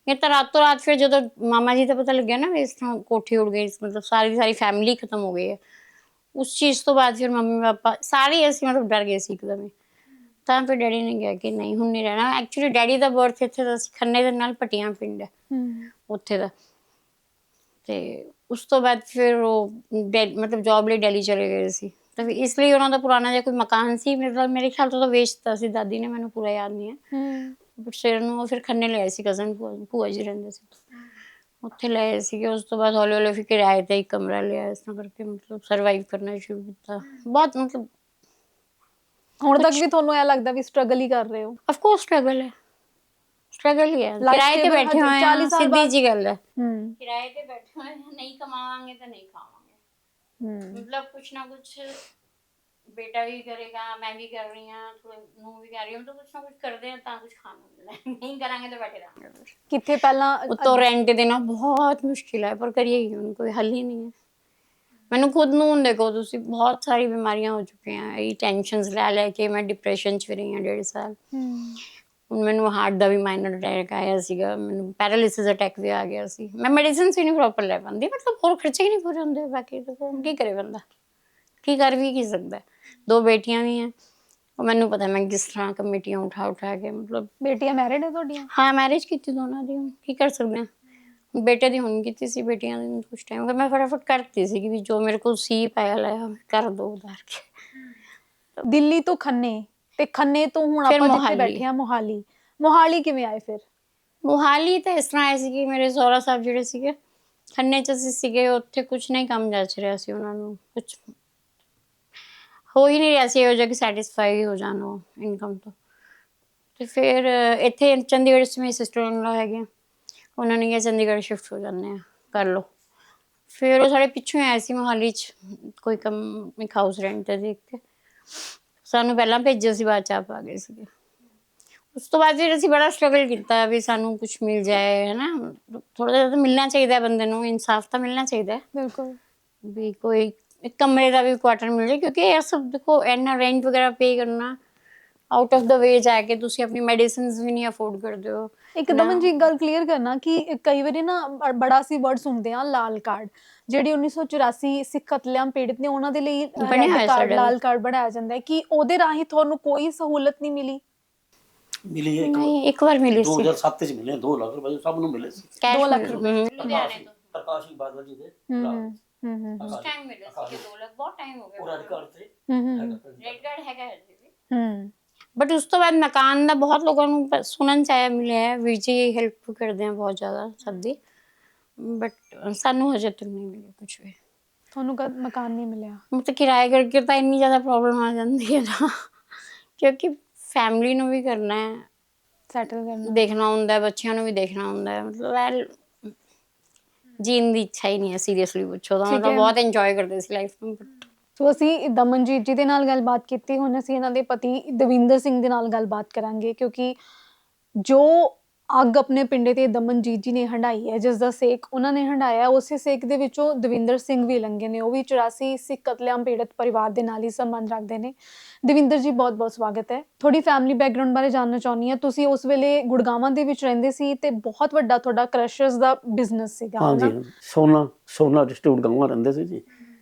ਇਹ ਤਾਂ ਰਾਤੋਂ ਰਾਤ ਫਿਰ ਜਦੋਂ ਮਾਮਾ ਜੀ ਦਾ ਪਤਾ ਲੱਗਿਆ ਨਾ ਵੀ ਇਸ ਤਰ੍ਹਾਂ ਕੋਠੀ ਉੜ ਗਈ, ਮਤਲਬ ਸਾਰੀ ਫੈਮਿਲੀ ਖਤਮ ਹੋ ਗਈ ਹੈ, ਉਸ ਚੀਜ਼ ਤੋਂ ਬਾਅਦ ਫਿਰ ਮੰਮੀ ਪਾਪਾ ਸਾਰੇ ਅਸੀਂ ਮਤਲਬ ਡਰ ਗਏ ਸੀ ਇੱਕਦਮ ਹੀ। ਤਾਂ ਫਿਰ ਡੈਡੀ ਨੇ ਕਿਹਾ ਕਿ ਨਹੀਂ ਹੁਣ ਨਹੀਂ ਰਹਿਣਾ। ਐਕਚੁਅਲੀ ਡੈਡੀ ਦਾ ਬਰਥ ਇੱਥੇ ਦਾ ਸੀ, ਖੰਨੇ ਦੇ ਨਾਲ ਪਟੀਆਂ ਪਿੰਡ ਹੈ ਉੱਥੇ ਦਾ। ਤੇ ਉਸ ਤੋਂ ਬਾਅਦ ਫਿਰ ਉਹ ਮਤਲਬ ਜੋਬ ਲਈ ਦਿੱਲੀ ਚਲੇ ਗਏ ਸੀ। ਤਾਂ ਫਿਰ ਇਸ ਲਈ ਉਹਨਾਂ ਦਾ ਪੁਰਾਣਾ ਜਿਹਾ ਕੋਈ ਮਕਾਨ ਸੀ, ਮਤਲਬ ਮੇਰੇ ਖਿਆਲ ਤੋਂ ਤਾਂ ਵੇਚਤਾ ਸੀ ਦਾਦੀ ਨੇ, ਮੈਨੂੰ ਪੂਰਾ ਯਾਦ ਨਹੀਂ ਹੈ। ਬਟ ਸਿਰ ਨੂੰ ਉਹ ਫਿਰ ਖੰਨੇ ਲਿਆਏ ਸੀ, ਕਜ਼ਨ ਭੂਆ ਜੀ ਰਹਿੰਦੇ ਸੀ ਉੱਥੇ ਲਏ ਸੀਗੇ। ਉਸ ਤੋਂ ਬਾਅਦ ਹੌਲੀ ਹੌਲੀ ਫਿਰ ਕਿਰਾਏ ਤੇ ਇੱਕ ਕਮਰਾ ਲਿਆ, ਇਸ ਤਰ੍ਹਾਂ ਕਰਕੇ ਮਤਲਬ ਸਰਵਾਈਵ ਕਰਨਾ ਸ਼ੁਰੂ ਕੀਤਾ। ਬਹੁਤ ਮਤਲਬ ਹੁਣ ਤੱਕ ਵੀ ਤੁਹਾਨੂੰ ਇਹ ਲੱਗਦਾ ਵੀ ਸਟਰਗਲ ਹੀ ਕਰ ਰਹੇ ਹੋ? ਆਫ ਕੋਰਸ ਸਟਰਗਲ ਹੈ, ਸਟਰਗਲ ਹੀ ਹੈ। ਕਿਰਾਏ ਤੇ ਬੈਠੇ ਹੋਏ ਹਾਂ, ਸਿੱਧੀ ਜੀ ਗੱਲ ਹੈ। ਕਿਰਾਏ ਤੇ ਬੈਠੇ ਹੋਏ ਹਾਂ, ਨਹੀਂ ਕਮਾਵਾਂਗੇ ਤਾਂ ਨਹੀਂ ਖਾਵਾਂਗੇ। ਮਤਲਬ ਕੁਛ ਨਾ ਕੁਛ ਬੇਟਾ ਵੀ ਕਰੇਗਾ, ਮੈਂ ਵੀ ਕਰ ਰਹੀ ਹਾਂ, ਥੋੜੇ ਨੂੰ ਵੀ ਕਰ ਰਹੀ ਹਾਂ, ਮਤਲਬ ਕੁਛ ਨਾ ਕੁਛ ਕਰਦੇ ਹਾਂ ਤਾਂ ਕੁਛ ਖਾਣ ਨੂੰ ਮਿਲਦਾ ਹੈ। ਨਹੀਂ ਕਰਾਂਗੇ ਤਾਂ ਬੈਠੇ ਰਹਾਂਗੇ। ਕਿੱਥੇ ਪਹਿਲਾਂ ਉੱਤੋਂ ਰੈਂਟ ਦੇਣਾ ਬਹੁਤ ਮੁਸ਼ਕਿਲ ਹੈ, ਪਰ ਕਰੀਏ ਹੀ ਹੁਣ, ਕੋਈ ਹੱਲ ਹੀ ਨਹੀਂ ਹੈ। ਮੈਨੂੰ ਖੁਦ ਨੂੰ ਹੁਣ ਦੇਖੋ ਤੁਸੀਂ, ਬਹੁਤ ਸਾਰੀ ਬਿਮਾਰੀਆਂ ਹੋ ਚੁੱਕੀਆਂ, ਇਹ ਟੈਨਸ਼ਨਸ ਲੈ ਲੈ ਕੇ ਮੈਂ ਡਿਪਰੈਸ਼ਨ 'ਚ ਵੀ ਰਹੀ ਹਾਂ 1.5 ਸਾਲ। ਹੁਣ ਮੈਨੂੰ ਹਾਰਟ ਦਾ ਵੀ ਮਾਈਨਰ ਅਟੈਕ ਆਇਆ ਸੀਗਾ, ਮੈਨੂੰ ਪੈਰਾਲਿਸਿਸ ਅਟੈਕ ਵੀ ਆ ਗਿਆ ਸੀ। ਮੈਂ ਮੈਡੀਸਿਨਸ ਵੀ ਨਹੀਂ ਪ੍ਰੋਪਰ ਲੈ ਪਾਉਂਦੀ, ਮਤਲਬ ਹੋਰ ਖਰਚੇ ਹੀ ਨਹੀਂ ਪੂਰੇ ਹੁੰਦੇ। ਬਾਕੀ ਤਾਂ ਹੁਣ ਕੀ ਕਰੇ ਬੰਦਾ, ਕੀ ਕਰ ਵੀ ਕੀ ਸਕਦਾ। 2 ਬੇਟੀਆਂ ਵੀ हैं, और ਮੈਨੂੰ ਪਤਾ ਮੈਂ ਕਿਸ ਤਰ੍ਹਾਂ ਕਮੇਟੀਆਂ ਉਠਾ ਕੇ, ਮਤਲਬ ਬੇਟੀਆਂ ਮੈਰਿਡ ਹੈ ਤੁਹਾਡੀਆਂ? ਹਾਂ ਮੈਰਿਜ ਕੀਤੀ ਦੋਨਾਂ ਦੀ, ਹੁਣ ਕੀ ਕਰ ਸਕਦੇ ਹਾਂ। ਬੇਟੇ ਦੀ ਹੁਣ ਕੀਤੀ ਸੀ, ਬੇਟੀਆਂ ਦੀ ਕੁਛ ਟਾਈਮ ਹੋ ਗਿਆ। ਮੈਂ ਫਟਾਫਟ ਕਰਤੀ ਸੀ ਕਿ ਵੀ ਜੋ ਮੇਰੇ ਕੋਲ ਸੀ ਪਾਇਆ ਲਿਆ ਕਰ ਦੋ ਉਧਾਰ ਕੇ। ਦਿੱਲੀ ਤੋਂ ਖੰਨੇ, ਤੇ ਖੰਨੇ ਤੋਂ ਹੁਣ ਫਿਰ ਆਪਾਂ ਜਿੱਥੇ ਮੋਹਾਲੀ। ਬੈਠੇ ਆ ਮੋਹਾਲੀ, ਮੋਹਾਲੀ ਕਿਵੇਂ ਆਏ ਫਿਰ? ਮੋਹਾਲੀ ਤਾਂ ਇਸ ਤਰ੍ਹਾਂ ਆਏ ਸੀ ਕਿ ਮੇਰੇ ਸਹੁਰਾ ਸਾਹਿਬ ਜਿਹੜੇ ਸੀਗੇ ਖੰਨੇ 'ਚ ਅਸੀਂ ਸੀਗੇ, ਉੱਥੇ ਕੁਛ ਨਹੀਂ ਕੰਮ ਜਚ ਰਿਹਾ ਸੀ ਉਹਨਾਂ ਨੂੰ, ਕੁਛ ਹੋ ਹੀ ਨਹੀਂ ਰਿਹਾ ਸੀ ਇਹੋ ਜਿਹਾ ਕਿ ਸੈਟਿਸਫਾਈ ਹੋ ਜਾਣ ਉਹ ਇਨਕਮ ਤੋਂ। ਤੇ ਫਿਰ ਇੱਥੇ ਚੰਡੀਗੜ੍ਹ 'ਚ ਮੇਰੀ ਸਿਸਟਰ ਇਨ ਲਾ ਹੈਗੇ, ਉਹਨਾਂ ਨੇ ਕਿਹਾ ਚੰਡੀਗੜ੍ਹ ਸ਼ਿਫਟ ਹੋ ਜਾਂਦੇ ਆ, ਕਰ ਲਓ। ਫਿਰ ਉਹ ਸਾਡੇ ਪਿੱਛੋਂ ਆਏ ਸੀ ਮੋਹਾਲੀ 'ਚ, ਕੋਈ ਕੰਮ ਇੱਕ ਹਾਊਸ ਰੈਂਟ 'ਤੇ ਦੇਖ ਕੇ ਸਾਨੂੰ ਪਹਿਲਾਂ ਭੇਜਿਆ ਸੀ, ਬਾਅਦ 'ਚ ਆਪ ਆ ਗਏ ਸੀਗੇ। ਉਸ ਤੋਂ ਬਾਅਦ ਫਿਰ ਅਸੀਂ ਬੜਾ ਸਟਰਗਲ ਕੀਤਾ ਵੀ ਸਾਨੂੰ ਕੁਛ ਮਿਲ ਜਾਏ, ਹੈ ਨਾ, ਥੋੜ੍ਹਾ ਜਿਹਾ ਤਾਂ ਮਿਲਣਾ ਚਾਹੀਦਾ ਬੰਦੇ ਨੂੰ, ਇਨਸਾਫ ਤਾਂ ਮਿਲਣਾ ਚਾਹੀਦਾ ਬਿਲਕੁਲ। ਵੀ ਕੋਈ ਇੱਕ ਕਮਰੇ ਦਾ ਵੀ ਕੁਆਟਰ ਮਿਲ ਜਾਏ, ਕਿਉਂਕਿ ਇਹ ਸਭ ਦੇਖੋ ਇੰਨਾ ਰੈਂਟ ਵਗੈਰਾ ਪੇ ਕਰਨਾ, ਆਊਟ ਆਫ ਦਾ ਵੇ ਜਾ ਕੇ ਤੁਸੀਂ ਆਪਣੀ ਮੈਡੀਸਿਨਸ ਵੀ ਨਹੀਂ ਅਫੋਰਡ ਕਰਦੇ ਹੋ। ਇੱਕਦਮ ਜੀ ਗੱਲ ਕਲੀਅਰ ਕਰਨਾ ਕਿ ਕਈ ਵਾਰੀ ਨਾ ਬੜਾ ਸੀ ਵਰਡ ਸੁਣਦੇ ਆ, ਲਾਲ ਕਾਰਡ, ਜਿਹੜੀ 1984 ਸਿੱਖ ਕਤਲੇਆਮ ਪੀੜਤ ਨੇ ਉਹਨਾਂ ਦੇ ਲਈ ਬਣਿਆ ਹੋਇਆ ਰੈੱਡ ਕਾਰਡ, ਸਾਡੇ ਲਾਲ ਕਾਰਡ ਬਣਾਇਆ ਜਾਂਦਾ ਹੈ, ਕਿ ਉਹਦੇ ਰਾਹੀਂ ਤੁਹਾਨੂੰ ਕੋਈ ਸਹੂਲਤ ਨਹੀਂ ਮਿਲੀ? ਮਿਲੀ ਹੈ ਨਹੀਂ, ਇੱਕ ਵਾਰ ਮਿਲੀ ਸੀ 2007 ਚ ਮਿਲੇ 2 ਲੱਖ ਰੁਪਏ ਸਭ ਨੂੰ ਮਿਲੇ ਸੀ। ਕੈਸ਼ 2 ਲੱਖ ਲੁਧਿਆਣੇ ਤੋਂ ਪ੍ਰਕਾਸ਼ ਸਿੰਘ ਬਾਦਲ ਜੀ ਦੇ ਉਸ ਟਾਈਮ ਮਿਲੇ ਸੀ 2 ਲੱਖ, ਬਹੁਤ ਟਾਈਮ ਹੋ ਗਿਆ। ਉਹ ਰੈਡ ਕਾਰਡ ਤੇ ਰੈਡ ਕਾਰਡ ਹੈਗਾ ਹਜੇ ਵੀ। ਬਟ ਉਸ ਤੋਂ ਬਾਅਦ ਮਕਾਨ ਦਾ ਬਹੁਤ ਲੋਕਾਂ ਨੂੰ ਸੁਣਨ 'ਚ ਆਇਆ, ਮਿਲਿਆ ਹੈ, ਵੀਰ ਜੀ ਹੈਲਪ ਕਰਦੇ ਆ ਬਹੁਤ ਜ਼ਿਆਦਾ ਸਭ ਦੀ, ਬਟ ਸਾਨੂੰ ਹਜੇ ਤੱਕ ਨਹੀਂ ਮਿਲਿਆ ਕੁਛ ਵੀ। ਤੁਹਾਨੂੰ ਮਕਾਨ ਨਹੀਂ ਮਿਲਿਆ? ਮਤਲਬ ਕਿਰਾਏ ਕਰਕੇ ਤਾਂ ਇੰਨੀ ਜ਼ਿਆਦਾ ਪ੍ਰੋਬਲਮ ਆ ਜਾਂਦੀ ਹੈ ਨਾ, ਕਿਉਂਕਿ ਫੈਮਿਲੀ ਨੂੰ ਵੀ ਕਰਨਾ ਹੈ, ਸੈਟਲ ਕਰਨਾ, ਦੇਖਣਾ ਹੁੰਦਾ ਹੈ, ਬੱਚਿਆਂ ਨੂੰ ਵੀ ਦੇਖਣਾ ਹੁੰਦਾ ਹੈ, ਮਤਲਬ ਜੀਣ ਦੀ ਇੱਛਾ ਹੀ ਨਹੀਂ ਹੈ ਸੀਰੀਅਸਲੀ ਪੁੱਛੋ ਤਾਂ। ਮਤਲਬ ਬਹੁਤ ਇੰਜੋਏ ਕਰਦੇ ਸੀ ਲਾਈਫ ਨੂੰ, ਬਟ ਸੋ ਅਸੀਂ ਦਮਨਜੀਤ ਜੀ ਦੇ ਨਾਲ ਗੱਲਬਾਤ ਕੀਤੀ, ਹੁਣ ਅਸੀਂ ਇਹਨਾਂ ਦੇ ਪਤੀ ਦਵਿੰਦਰ ਸਿੰਘ ਦੇ ਨਾਲ ਗੱਲਬਾਤ ਕਰਾਂਗੇ, ਕਿਉਂਕਿ ਜੋ ਅੱਗ ਆਪਣੇ ਪਿੰਡੇ ਤੇ ਦਮਨਜੀਤ ਜੀ ਨੇ ਹੰਢਾਈ ਹੈ, ਜਿਸ ਦਾ ਸੇਕ ਉਹਨਾਂ ਨੇ ਹੰਢਾਇਆ, ਉਸੇ ਸੇਕ ਦੇ ਵਿੱਚੋਂ ਦਵਿੰਦਰ ਸਿੰਘ ਵੀ ਲੰਘੇ ਨੇ। ਉਹ ਵੀ 84 ਸਿੱਖ ਕਤਲੇਆਮ ਪੀੜਤ ਪਰਿਵਾਰ ਦੇ ਨਾਲ ਹੀ ਸੰਬੰਧ ਰੱਖਦੇ ਨੇ। ਦਵਿੰਦਰ ਜੀ, ਬਹੁਤ ਬਹੁਤ ਸਵਾਗਤ ਹੈ। ਥੋੜੀ ਫੈਮਿਲੀ ਬੈਕਗ੍ਰਾਉਂਡ ਬਾਰੇ ਜਾਣਨਾ ਚਾਹੁੰਦੀ ਹਾਂ। ਤੁਸੀਂ ਉਸ ਵੇਲੇ ਗੁੜਗਾਵਾਂ ਦੇ ਵਿੱਚ ਰਹਿੰਦੇ ਸੀ ਤੇ ਬਹੁਤ ਵੱਡਾ ਤੁਹਾਡਾ ਕ੍ਰਸ਼ਰਸ ਦਾ ਬਿਜ਼ਨਸ ਸੀਗਾ, ਹਾਂਜੀ, ਸੋਨਾ ਡਿਸਟ੍ਰੀਬਿਊਟ ਗਾਵਾਂ ਰਹਿੰਦੇ ਸੀ ਜੀ।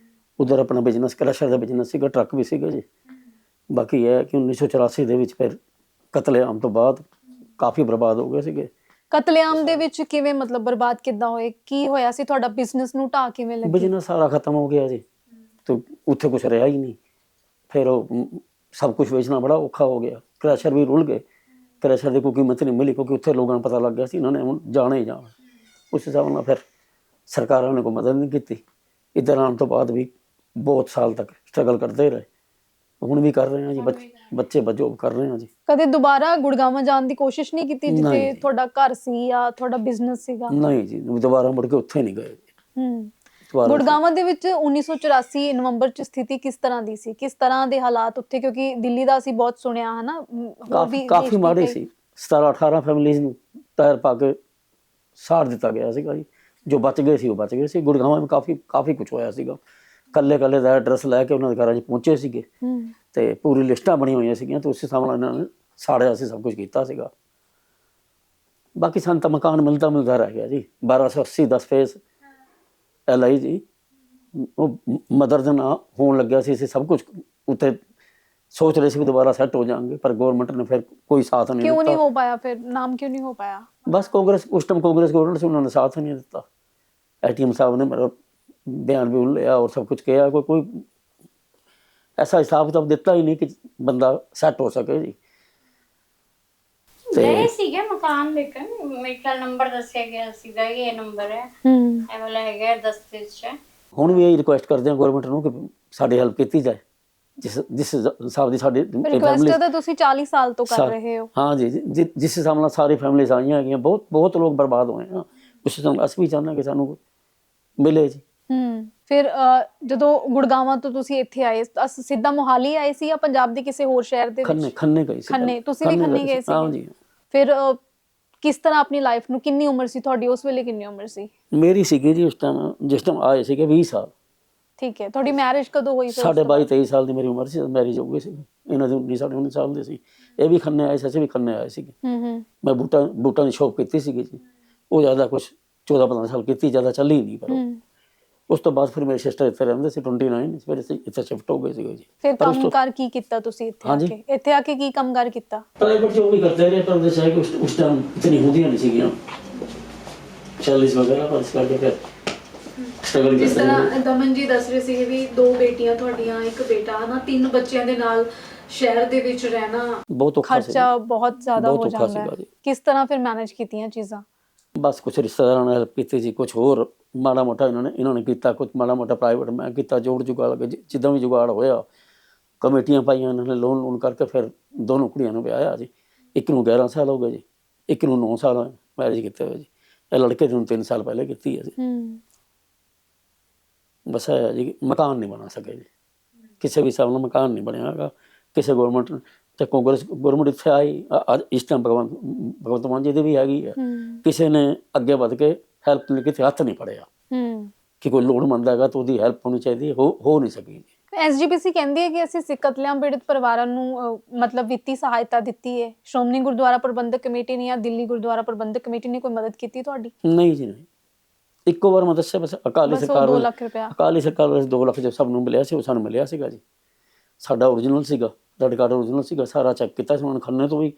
ਉਧਰ ਆਪਣਾ ਬਿਜ਼ਨਸ ਕ੍ਰਸ਼ਰ ਦਾ ਬਿਜ਼ਨਸ ਸੀਗਾ, ਟਰੱਕ ਵੀ ਸੀਗਾ ਜੀ। ਬਾਕੀ ਇਹ ਹੈ ਕਿ 1984 ਦੇ ਵਿੱਚ ਫਿਰ ਕਤਲੇਆਮ ਤੋਂ ਬਾਅਦ ਕਾਫੀ ਬਰਬਾਦ ਹੋ ਗਏ ਸੀਗੇ। ਕਤਲੇਆਮ ਦੇ ਵਿੱਚ ਕਿਵੇਂ, ਮਤਲਬ ਬਰਬਾਦ ਕਿੱਦਾਂ ਹੋਏ, ਕੀ ਹੋਇਆ ਸੀ? ਤੁਹਾਡਾ ਬਿਜ਼ਨਸ ਨੂੰ ਢਾਹ ਕਿਵੇਂ ਲੱਗੀ? ਬਿਜ਼ਨਸ ਸਾਰਾ ਖਤਮ ਹੋ ਗਿਆ ਜੀ, ਤੇ ਉੱਥੇ ਕੁਝ ਰਿਹਾ ਹੀ ਨਹੀਂ। ਫਿਰ ਉਹ ਸਭ ਕੁਝ ਵੇਚਣਾ ਬੜਾ ਔਖਾ ਹੋ ਗਿਆ। ਕ੍ਰਸ਼ਰ ਵੀ ਰੁਲ ਗਏ, ਕ੍ਰਸ਼ਰ ਦੀ ਕੋਈ ਕੀਮਤ ਨਹੀਂ ਮਿਲੀ, ਕਿਉਂਕਿ ਉੱਥੇ ਲੋਕਾਂ ਨੂੰ ਪਤਾ ਲੱਗ ਗਿਆ ਸੀ ਇਹਨਾਂ ਨੇ ਹੁਣ ਜਾਣਾ ਹੀ ਜਾਣਾ। ਉਸ ਹਿਸਾਬ ਨਾਲ ਫਿਰ ਸਰਕਾਰਾਂ ਨੇ ਕੋਈ ਮਦਦ ਨਹੀਂ ਕੀਤੀ। ਇੱਧਰ ਆਉਣ ਤੋਂ ਬਾਅਦ ਵੀ ਬਹੁਤ ਸਾਲ ਤੱਕ ਸਟਰਗਲ ਕਰਦੇ ਰਹੇ, ਹੁਣ ਵੀ ਕਰ ਰਹੇ ਹਾਂ ਜੀ, ਬੱਚੇ ਜੋਬ ਕਰ ਰਹੇ ਹਾਂ ਜੀ। ਕਦੇ ਦੁਬਾਰਾ ਗੁੜਗਾਵਾਂ ਜਾਣ ਦੀ ਕੋਸ਼ਿਸ਼ ਨਹੀਂ ਕੀਤੀ, ਜਿੱਥੇ ਨਹੀਂ। ਤੁਹਾਡਾ ਘਰ ਸੀ ਜਾਂ ਤੁਹਾਡਾ ਬਿਜ਼ਨਸ ਸੀਗਾ? ਨਹੀਂ ਜੀ, ਦੁਬਾਰਾ ਮੁੜ ਕੇ ਉੱਥੇ ਨਹੀਂ ਗਏ। ਗੁੜਗਾਵਾਂ ਦੇ ਵਿੱਚ 1984 ਨਵੰਬਰ ਚ ਸਥਿਤੀ ਕਿਸ ਤਰ੍ਹਾਂ ਦੀ ਸੀ? ਕਿਸ ਤਰ੍ਹਾਂ ਦੇ ਹਾਲਾਤ ਉੱਥੇ? ਕਿਉਂਕਿ ਦਿੱਲੀ ਦਾ ਅਸੀਂ ਬਹੁਤ ਸੁਣਿਆ ਹੈ ਨਾ, ਕਾਫੀ ਮਾੜੇ ਸੀ। 17-18 ਫੈਮਿਲੀਜ਼ ਨੂੰ ਟਾਇਰ ਪਾ ਕੇ ਸਾੜ ਦਿੱਤਾ ਗਿਆ ਸੀਗਾ ਜੀ। ਜੋ ਬਚ ਗਏ ਸੀ ਉਹ ਬਚ ਗਏ ਸੀ। ਗੁੜਗਾਵਾਂ ਵਿੱਚ ਕਾਫੀ ਕੁਝ ਹੋਇਆ ਸੀਗਾ। ਕੱਲੇ ਦਾ ਐਡਰੈਸ ਲੈ ਕੇ ਉਹਨਾਂ ਦੇ ਘਰਾਂ 'ਚ ਪਹੁੰਚੇ ਸੀਗੇ ਤੇ ਪੂਰੀ ਲਿਸਟਾਂ ਬਣੀਆਂ ਹੋਈਆਂ ਸੀਗੀਆਂ, ਤੇ ਉਸੇ ਸਾਹਮਣੇ ਇਹਨਾਂ ਨੇ ਸਾੜਿਆ ਸੀ, ਸਭ ਕੁਝ ਕੀਤਾ ਸੀਗਾ। ਬਾਕੀ ਸਾਨੂੰ ਤਾਂ ਮਕਾਨ ਮਿਲਦਾ ਰਹਿ ਗਿਆ ਜੀ। 1280 10 ਫੇਸ LI ਜੀ, ਉਹ ਮਦਰ ਦੇ ਨਾਂ ਹੋਣ ਲੱਗਿਆ ਸੀ। ਅਸੀਂ ਸਭ ਕੁਝ ਉੱਤੇ ਸੋਚ ਰਹੇ ਸੀ ਵੀ ਦੁਬਾਰਾ ਸੈੱਟ ਹੋ ਜਾਣਗੇ, ਪਰ ਗਵਰਨਮੈਂਟ ਨੇ ਫਿਰ ਕੋਈ ਸਾਥ ਨਹੀਂ ਦਿੱਤਾ। ਕਿਉਂ ਨਹੀਂ ਹੋ ਪਾਇਆ? ਫਿਰ ਨਾਮ ਕਿਉਂ ਨਹੀਂ ਹੋ ਪਾਇਆ? ਬਸ ਕਾਂਗਰਸ, ਉਸ ਟਾਈਮ ਕਾਂਗਰਸ ਗਵਰਨਮੈਂਟ ਸੀ, ਉਹਨਾਂ ਨੇ ਸਾਥ ਨਹੀਂ ਦਿੱਤਾ। ATM ਸਾਹਿਬ ਨੇ ਮੇਰਾ ਬਿਆਨ ਵੀ ਲਿਆ और सब कुछ किया, कोई ऐसा हिसाब किताब दिता ही नहीं कि बंदा सैट हो सके जी। ਗਏ ਸੀਗੇ ਮਕਾਨ ਦੇਖਣ, ਮੇਰੇ ਖਿਆਲ ਨੰਬਰ ਦੱਸਿਆ ਗਿਆ ਸੀਗਾ, ਇਹ ਨੰਬਰ ਹੈ, ਇਹ ਵਾਲਾ ਹੈਗਾ 10 ਚ। ਹੁਣ ਵੀ ਇਹ ਰਿਕੁਐਸਟ ਕਰਦੇ ਹਾਂ ਗਵਰਨਮੈਂਟ ਨੂੰ ਕਿ ਸਾਡੀ ਹੈਲਪ ਕੀਤੀ ਜਾਏ, ਜਿਸ ਹਿਸਾਬ ਦੀ ਸਾਡੀ ਰਿਕੁਐਸਟ ਤਾਂ ਤੁਸੀਂ 40 ਸਾਲ ਤੋਂ ਕਰ ਰਹੇ ਹੋ। ਹਾਂ ਜੀ, ਜਿਸ ਹਿਸਾਬ ਨਾਲ ਸਾਰੀ ਫੈਮਿਲੀਜ਼ ਆਈਆਂ ਹੈਗੀਆਂ, ਬਹੁਤ ਲੋਕ ਬਰਬਾਦ ਹੋਏ ਆ। ਉਸ ਹਿਸਾਬ ਅਸੀਂ ਵੀ ਚਾਹੁੰਦੇ ਕਿ ਸਾਨੂੰ ਮਿਲੇ ਜੀ। ਫਿਰ ਜਦੋਂ ਗੁੜਗਾਵਾਂ ਤੋਂ ਤੁਸੀਂ ਇੱਥੇ ਆਏ ਤਾਂ ਸਿੱਧਾ ਮੋਹਾਲੀ ਆਏ ਸੀ ਜਾਂ ਪੰਜਾਬ ਦੇ ਕਿਸੇ ਹੋਰ ਸ਼ਹਿਰ ਦੇ ਵਿੱਚ? ਖੰਨੇ ਗਏ ਸੀ। ਖੰਨੇ, ਤੁਸੀਂ ਵੀ ਖੰਨੇ ਗਏ ਸੀ? ਹਾਂ ਜੀ। ਫਿਰ ਕਿਸ ਤਰ੍ਹਾਂ ਆਪਣੀ ਲਾਈਫ ਨੂੰ, ਕਿੰਨੀ ਉਮਰ ਸੀ ਤੁਹਾਡੀ ਉਸ ਵੇਲੇ, ਕਿੰਨੀ ਉਮਰ ਸੀ? ਮੇਰੀ ਸੀਗੀ ਜੀ ਉਸ ਟਾਈਮ, ਜਿਸ ਟਾਈਮ ਆਏ ਸੀਗੇ 20 ਸਾਲ। ਠੀਕ ਹੈ। ਤੁਹਾਡੀ ਮੈਰਿਜ ਕਦੋਂ ਹੋਈ ਫਿਰ? 22-23 ਸਾਲ ਦੀ ਮੇਰੀ ਉਮਰ ਸੀ, ਮੈਰਿਜ ਹੋ ਗਈ ਸੀ। ਇਹਨਾਂ ਦੇ 19 ਸਾਲ ਦੇ ਸੀ। ਇਹ ਵੀ ਖੰਨੇ ਆਏ ਸੀ, ਅਸੀਂ ਵੀ ਖੰਨੇ ਆਏ ਸੀਗੇ। ਮੈਂ ਬੂਟਾਂ ਦੀ ਸ਼ੌਪ ਕੀਤੀ ਸੀਗੀ ਜੀ। ਉਹ ਜ਼ਿਆਦਾ ਕੁਛ 14-15 ਸਾਲ ਕੀਤੀ, ਜ਼ਿਆਦਾ ਚੱਲੀ ਨਹੀਂ। ਪਰ ਉਸ ਤੋਂ ਬਾਅਦ ਫਿਰ ਮੇਰੇ ਸਿਸਟਰ ਇੱਥੇ ਰਹਿੰਦੇ ਸੀ 29, ਫਿਰ ਅਸੀਂ ਇੱਥੇ ਸ਼ਿਫਟ ਹੋ ਗਏ ਸੀਗੇ ਜੀ। ਫਿਰ ਕੰਮਕਾਰ ਕੀ ਕੀਤਾ ਤੁਸੀਂ ਇੱਥੇ ਆ ਕੇ? ਇੱਥੇ ਆ ਕੇ ਕੀ ਕੰਮਕਾਰ ਕੀਤਾ? ਪ੍ਰਾਈਵੇਟ ਜੋ ਵੀ ਕਰਦੇ ਰਹੇ, ਪਰ ਵੈਸੇ ਕਿ ਉਸ ਟਾਈਮ ਇਤਨੀ ਹੁੰਦੀਆਂ ਨਹੀਂ ਸੀਗੀਆਂ 40 ਵਗੈरह, ਪਰ ਇਸ ਕਰਕੇ ਫਿਰ ਸਟਰਗਲ ਜਿਸ ਕਰਦੇ ਰਹੇ। ਤਰ੍ਹਾਂ ਦਮਨ ਜੀ ਦੱਸ ਰਹੇ ਸੀ ਵੀ 2 ਬੇਟੀਆਂ ਤੁਹਾਡੀਆਂ, 1 ਬੇਟਾ, ਹਨਾ, 3 ਬੱਚਿਆਂ ਦੇ ਨਾਲ ਸ਼ਹਿਰ ਦੇ ਵਿੱਚ ਰਹਿਣਾ ਬਹੁਤ ਔਖਾ ਸੀ, ਖਰਚਾ ਬਹੁਤ ਜ਼ਿਆਦਾ ਹੋ ਬਹੁਤ ਔਖਾ ਜਾਂਦਾ ਸੀਗਾ ਹੈ। ਜੀ। ਕਿਸ ਤਰ੍ਹਾਂ ਫਿਰ ਮੈਨੇਜ ਕੀਤੀਆਂ ਚੀਜ਼ਾਂ? ਬਸ ਕੁਛ ਰਿਸ਼ਤੇਦਾਰਾਂ ਨਾਲ ਹੈਲਪ ਕੀਤੀ ਜੀ, ਕੁਛ ਹੋਰ ਮਾੜਾ ਮੋਟਾ ਇਹਨਾਂ ਨੇ ਕੀਤਾ, ਕੁਛ ਮਾੜਾ ਮੋਟਾ ਪ੍ਰਾਈਵੇਟ ਮੈਂ ਕੀਤਾ, ਜੋੜ ਜੁਗਾੜ ਕੇ ਜਿੱਦਾਂ ਵੀ ਜੁਗਾੜ ਹੋਇਆ ਕਮੇਟੀਆਂ ਪਾਈਆਂ ਇਹਨਾਂ ਨੇ, ਲੋਨ ਕਰਕੇ ਫਿਰ ਦੋਨੋਂ ਕੁੜੀਆਂ ਨੂੰ ਵਿਆਹਿਆ ਜੀ। ਇੱਕ ਨੂੰ 11 ਸਾਲ ਹੋ ਗਏ ਜੀ, ਇੱਕ ਨੂੰ 9 ਸਾਲ ਹੋਏ ਮੈਰਿਜ ਕੀਤੇ ਹੋਏ ਜੀ। ਇਹ ਲੜਕੇ ਨੂੰ 3 ਸਾਲ ਪਹਿਲੇ ਕੀਤੀ ਹੈ ਜੀ। ਬਸ ਇਹ ਜੀ ਮਕਾਨ ਨਹੀਂ ਬਣਾ ਸਕੇ ਜੀ, ਕਿਸੇ ਵੀ ਹਿਸਾਬ ਨਾਲ ਮਕਾਨ ਨਹੀਂ ਬਣਿਆ ਹੈਗਾ। ਕਿਸੇ ਗਵਰਨਮੈਂਟ ਤੇ ਕਾਂਗਰਸ ਗਵਰਨਮੈਂਟ ਇੱਥੇ ਆਈ ਅੱਜ ਇਸ ਟਾਈਮ ਭਗਵੰਤ ਮਾਨ ਜੀ ਦੀ ਵੀ ਹੈਗੀ ਹੈ, ਕਿਸੇ ਨੇ ਅੱਗੇ ਵਧ ਕੇ ਹੈਲਪ ਲਈ ਕਿਤੇ ਹੱਥ ਨਹੀਂ ਫੜਿਆ ਕਿ ਕੋਈ ਲੋੜਵੰਦ ਹੈਗਾ ਤਾਂ ਉਹਦੀ ਹੈਲਪ ਹੋਣੀ ਚਾਹੀਦੀ, ਹੋ ਨਹੀਂ ਸਕੀ। ਐਸਜੀਪੀਸੀ ਕਹਿੰਦੀ ਹੈ ਕਿ ਅਸੀਂ ਸਿੱਖ ਕਤਲੇਆਮ ਪੀੜਤ ਪਰਿਵਾਰਾਂ ਨੂੰ ਮਤਲਬ ਵਿੱਤੀ ਸਹਾਇਤਾ ਦਿੱਤੀ ਹੈ। ਸ਼੍ਰੋਮਣੀ ਗੁਰਦੁਆਰਾ ਪ੍ਰਬੰਧਕ ਕਮੇਟੀ ਨੇ ਜਾਂ ਦਿੱਲੀ ਗੁਰਦੁਆਰਾ ਪ੍ਰਬੰਧਕ ਕਮੇਟੀ ਨੇ ਕੋਈ ਮਦਦ ਕੀਤੀ ਤੁਹਾਡੀ? ਨਹੀਂ ਜੀ, ਨਹੀਂ। ਇੱਕੋ ਵਾਰ ਮੈਂ ਦੱਸਿਆ ਬਸ ਅਕਾਲੀ ਸਰਕਾਰ 2 ਲੱਖ ਰੁਪਇਆ, ਅਕਾਲੀ ਸਰਕਾਰ ਵਿੱਚ 2 ਲੱਖ ਜੋ ਸਭ ਨੂੰ ਮਿਲਿਆ ਸੀ, ਉਹ ਸਾਨੂੰ ਮਿਲਿਆ ਸੀਗਾ ਜੀ। ਸਾਡਾ ਓਰੀਜਨਲ ਸੀਗਾ, ਰੈਡ ਕਾਰਡ ਓਰੀਜਨਲ ਸੀਗਾ, ਸਾਰਾ ਚੈੱਕ ਕੀਤਾ ਸੀ ਉਹਨਾਂ ਨੇ। ਖੰਨੇ ਤੋਂ ਵੀ